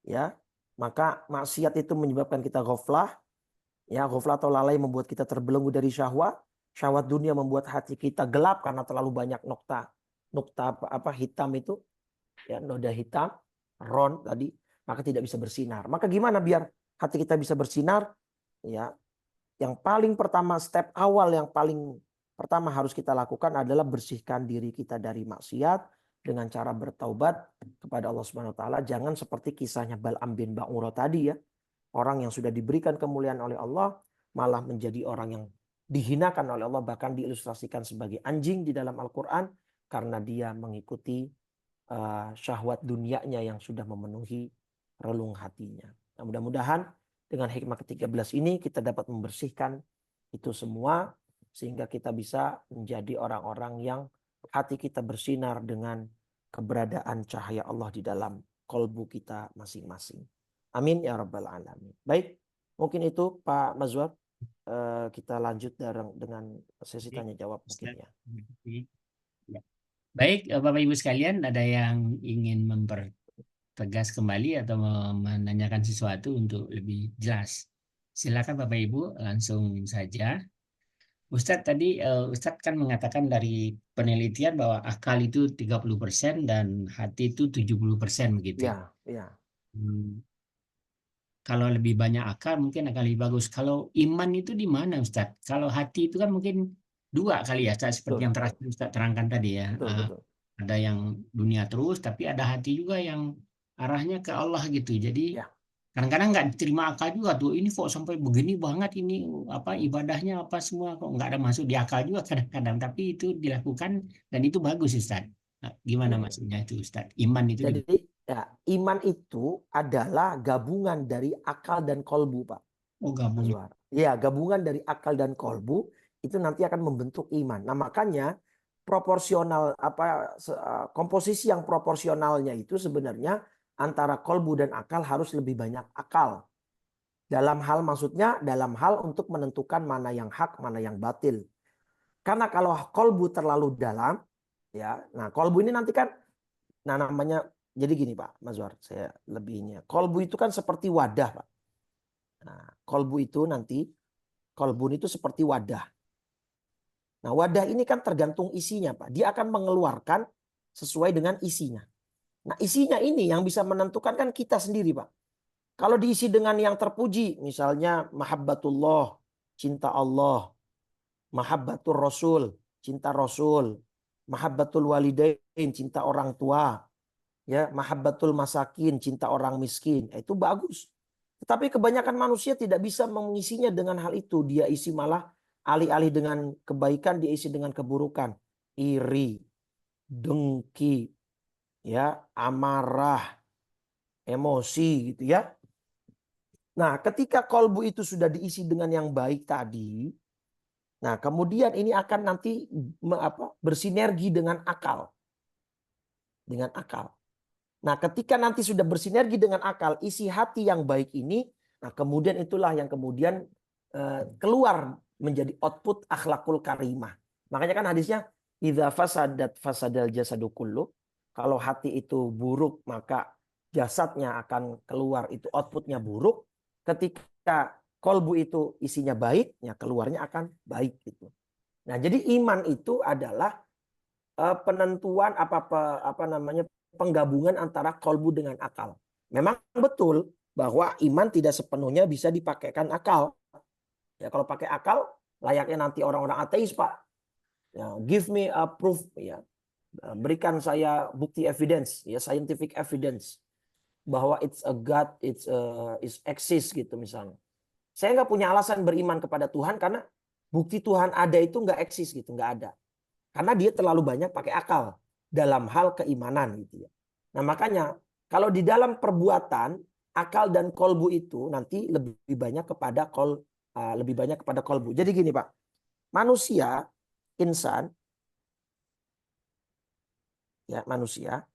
ya. Maka maksiat itu menyebabkan kita ghaflah. Ya, ghaflah atau lalai membuat kita terbelenggu dari syahwat. Syahwat dunia membuat hati kita gelap karena terlalu banyak nokta apa hitam itu ya, noda hitam, ron tadi, maka tidak bisa bersinar. Maka gimana biar hati kita bisa bersinar? Ya, yang paling pertama, step awal yang paling pertama harus kita lakukan adalah bersihkan diri kita dari maksiat dengan cara bertaubat kepada Allah Subhanahu wa taala. Jangan seperti kisahnya Bal'am bin Ba'ura tadi ya. Orang yang sudah diberikan kemuliaan oleh Allah malah menjadi orang yang dihinakan oleh Allah, bahkan diilustrasikan sebagai anjing di dalam Al-Qur'an karena dia mengikuti syahwat dunianya yang sudah memenuhi relung hatinya. Nah, mudah-mudahan dengan hikmah ke-13 ini kita dapat membersihkan itu semua sehingga kita bisa menjadi orang-orang yang hati kita bersinar dengan keberadaan cahaya Allah di dalam kolbu kita masing-masing. Amin ya rabbal alamin. Baik, mungkin itu Pak Mazwar, kita lanjut dengan sesi tanya jawab mungkin ya. Baik, Bapak Ibu sekalian, ada yang ingin mempertegas kembali atau menanyakan sesuatu untuk lebih jelas? Silakan Bapak Ibu, langsung saja. Ustadz tadi, Ustadz kan mengatakan dari penelitian bahwa akal itu 30% dan hati itu 70% begitu. Ya, ya. Kalau lebih banyak akal mungkin akan lebih bagus. Kalau iman itu di mana Ustadz? Kalau hati itu kan mungkin dua kali ya, Ustadz, seperti yang terakhir Ustadz terangkan tadi ya. Betul. Ada yang dunia terus, tapi ada hati juga yang arahnya ke Allah gitu. Jadi Ya. kadang-kadang nggak diterima akal juga tuh. Ini kok sampai begini banget ini apa ibadahnya apa semua kok nggak ada masuk di akal juga kadang-kadang. Tapi itu dilakukan dan itu bagus Ustadz. Nah, gimana maksudnya itu Ustadz? Iman itu jadi ya, iman itu adalah gabungan dari akal dan kolbu, Pak. Oh, gabungan. Ya, gabungan dari akal dan kolbu itu nanti akan membentuk iman. Nah, makanya proporsional komposisi yang proporsionalnya itu sebenarnya antara kolbu dan akal harus lebih banyak akal. Dalam hal maksudnya dalam hal untuk menentukan mana yang hak, mana yang batil. Karena kalau kolbu terlalu dalam, ya, nah kolbu ini nanti kan, nah namanya, jadi gini Pak Mazwar, saya lebihnya. Kolbu itu kan seperti wadah Pak. Nah, kolbu itu seperti wadah. Nah, wadah ini kan tergantung isinya Pak. Dia akan mengeluarkan sesuai dengan isinya. Nah, isinya ini yang bisa menentukan kan kita sendiri Pak. Kalau diisi dengan yang terpuji, misalnya mahabbatullah, cinta Allah, mahabbatul Rasul, cinta Rasul, mahabbatul walidain, cinta orang tua, ya, mahabbatul masakin, cinta orang miskin, itu bagus. Tetapi kebanyakan manusia tidak bisa mengisinya dengan hal itu. Dia isi malah alih-alih dengan kebaikan, dia isi dengan keburukan, iri, dengki, ya, amarah, emosi, gitu ya. Nah, ketika kolbu itu sudah diisi dengan yang baik tadi, nah kemudian ini akan nanti bersinergi dengan akal. Dengan akal. Nah, ketika nanti sudah bersinergi dengan akal, isi hati yang baik ini, nah kemudian itulah yang kemudian keluar menjadi output akhlakul karimah. Makanya kan hadisnya, idza fasadat fasadal jasadu kullu. Kalau hati itu buruk, maka jasadnya akan keluar, itu outputnya buruk. Ketika kolbu itu isinya baik, ya keluarnya akan baik gitu. Nah, jadi iman itu adalah penentuan penggabungan antara kolbu dengan akal. Memang betul bahwa iman tidak sepenuhnya bisa dipakaikan akal. Ya, kalau pakai akal layaknya nanti orang-orang ateis Pak. Ya, give me a proof, ya. Berikan saya bukti evidence, ya, scientific evidence bahwa it's a God, it's exist gitu misalnya. Saya nggak punya alasan beriman kepada Tuhan karena bukti Tuhan ada itu nggak eksis gitu, nggak ada. Karena dia terlalu banyak pakai akal dalam hal keimanan gitu ya. Nah, makanya kalau di dalam perbuatan akal dan kolbu itu nanti lebih banyak kepada kolbu. Jadi gini, Pak. Manusia, insan, ya manusia.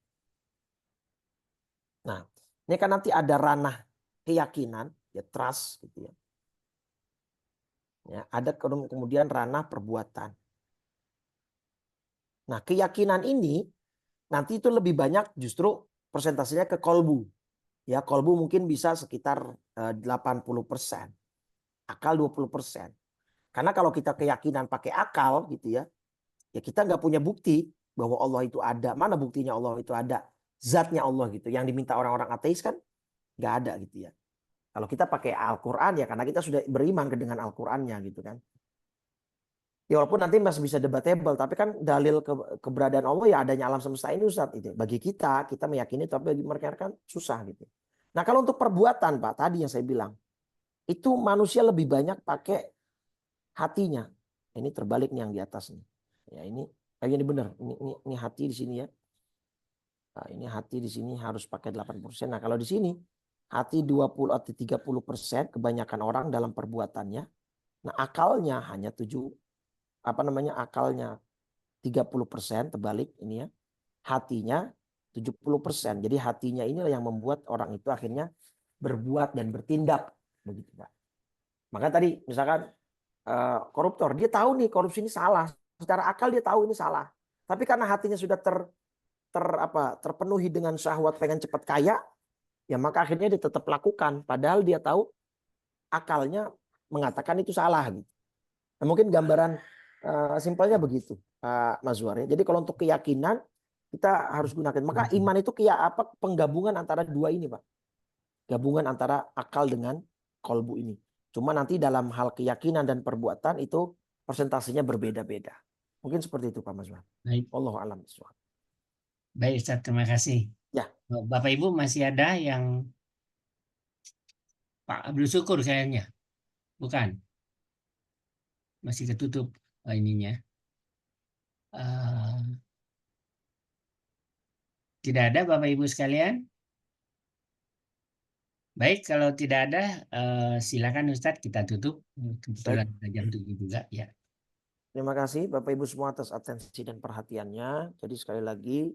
Nah, ini kan nanti ada ranah keyakinan, ya trust gitu ya. Ya, ada kemudian ranah perbuatan. Nah, keyakinan ini nanti itu lebih banyak justru persentasenya ke kolbu. Ya, kolbu mungkin bisa sekitar 80%. Akal 20%. Karena kalau kita keyakinan pakai akal gitu ya, ya kita nggak punya bukti bahwa Allah itu ada. Mana buktinya Allah itu ada? Zatnya Allah gitu. Yang diminta orang-orang ateis kan nggak ada gitu ya. Kalau kita pakai Al-Quran ya karena kita sudah beriman dengan Al-Qurannya gitu kan. Ya walaupun nanti masih bisa debatable, tapi kan dalil keberadaan Allah ya adanya alam semesta ini Ustaz. Itu. Bagi kita meyakini, tapi bagi mereka kan susah gitu. Nah kalau untuk perbuatan Pak, tadi yang saya bilang, itu manusia lebih banyak pakai hatinya. Ini terbalik nih yang di atas nih. Ya ini benar. Ini hati di sini ya. Nah, ini hati di sini harus pakai 8%. Nah kalau di sini hati 20 atau 30% kebanyakan orang dalam perbuatannya. Nah akalnya hanya akalnya 30% terbalik ini ya. Hatinya 70%. Jadi hatinya inilah yang membuat orang itu akhirnya berbuat dan bertindak begitu Pak. Maka tadi misalkan koruptor, dia tahu nih korupsi ini salah. Secara akal dia tahu ini salah. Tapi karena hatinya sudah terpenuhi dengan syahwat pengen cepat kaya, ya maka akhirnya dia tetap lakukan. Padahal dia tahu akalnya mengatakan itu salah. Gitu. Nah, mungkin gambaran simpelnya begitu, Pak Mazwar. Ya. Jadi kalau untuk keyakinan kita harus gunakan. Maka iman itu penggabungan antara dua ini, Pak. Gabungan antara akal dengan kolbu ini. Cuma nanti dalam hal keyakinan dan perbuatan itu persentasenya berbeda-beda. Mungkin seperti itu, Pak Mazwar. Baik. Wallahu a'lam bishawab. Baik Ustaz, terima kasih. Ya. Bapak Ibu masih ada yang Pak Abdul Syukur kayaknya. Bukan. Masih ketutup ininya. Tidak ada Bapak Ibu sekalian? Baik, kalau tidak ada silakan Ustadz kita tutup. Kebetulan jam 7 juga ya. Terima kasih Bapak Ibu semua atas atensi dan perhatiannya. Jadi sekali lagi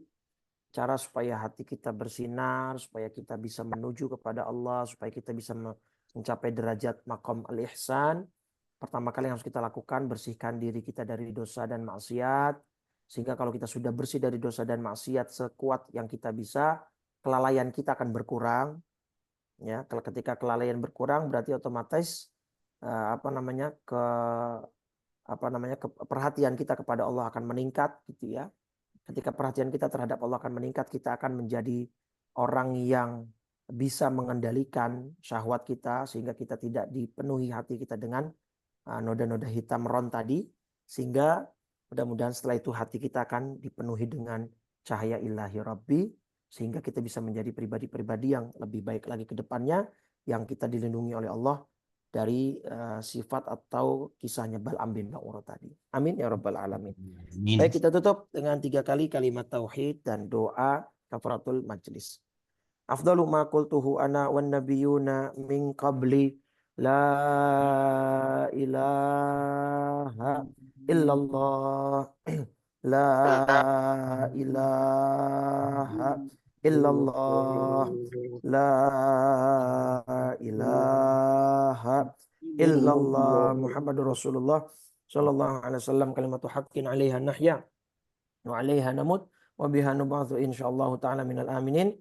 cara supaya hati kita bersinar, supaya kita bisa menuju kepada Allah, supaya kita bisa mencapai derajat maqam al-ihsan. Pertama kali yang harus kita lakukan, bersihkan diri kita dari dosa dan maksiat. Sehingga kalau kita sudah bersih dari dosa dan maksiat sekuat yang kita bisa, kelalaian kita akan berkurang. Ya, ketika kelalaian berkurang berarti otomatis perhatian kita kepada Allah akan meningkat gitu ya. Ketika perhatian kita terhadap Allah akan meningkat, kita akan menjadi orang yang bisa mengendalikan syahwat kita sehingga kita tidak dipenuhi hati kita dengan noda-noda hitam ron tadi, sehingga mudah-mudahan setelah itu hati kita akan dipenuhi dengan cahaya ilahi Rabbi, sehingga kita bisa menjadi pribadi-pribadi yang lebih baik lagi ke depannya, yang kita dilindungi oleh Allah dari sifat atau kisahnya Bal'am bin Ba'ura tadi. Amin ya rabbal alamin. Baik, kita tutup dengan 3 kali kalimat tauhid dan doa kafaratul majlis. Afdalu ma qultuhu ana wan nabiyuna min qabli la ilaha illallah la ilaha illallah la ilaha illallah Muhammadur Rasulullah sallallahu alaihi wasallam kalimatu haqqin 'alaiha nahya wa 'alaiha namut wa biha nub'atsu insyaallah taala minal aminin.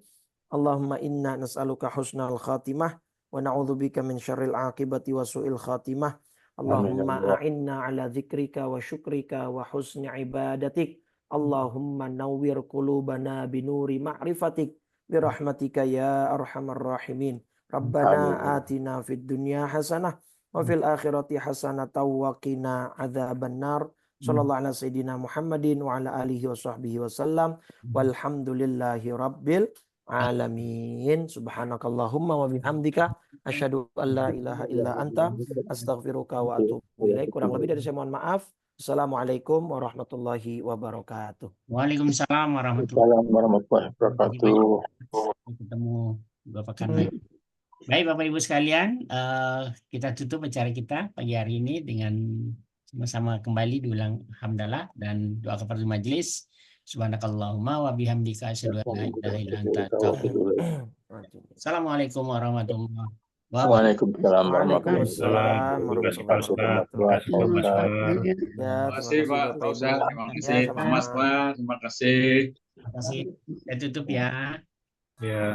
Allahumma inna nas'aluka husnal khatimah wa na'udzubika min syarril aqibati wa su'il khatimah. Allahumma a'inna ala dzikrika wa syukrika wa husni ibadatik. Allahumma nawwir qulubana binuri ma'rifatik bi rahmatika ya arhamar rahimin. Rabbana atina fid dunya hasanah wa fil akhirati hasanatan wa qina adzabannar. Sallallahu ala sayyidina Muhammadin wa ala alihi wa sahbihi wasallam. Walhamdulillahi rabbil alamin. Subhanakallahumma wa bihamdika asyhadu an la ilaha illa anta astaghfiruka wa atubu ilaik. Kurang lebih dari saya mohon maaf. Assalamualaikum warahmatullahi wabarakatuh. Waalaikumsalam warahmatullahi Assalamualaikum warahmatullahi wabarakatuh. wabarakatuh. Ketemu beberapa pekan lagi. Baik Bapak Ibu sekalian, kita tutup acara kita pagi hari ini dengan sama-sama kembali diulang hamdalah dan doa kafaratul majelis. Subhanakallahumma wa bihamdika asyhadu an la ilaha illa anta astaghfiruka. Assalamualaikum warahmatullahi wabarakatuh. Waalaikumsalam Waalaikumsalam warahmatullahi warahmatullahi wabarakatuh. wabarakatuh. Ustaz. Ya, Terima kasih Pak Bapak Ibu. Ustaz, terima Ya, kasih Pak Mas sama-sama. Pak, terima kasih. Terima kasih. Saya tutup ya. Ya.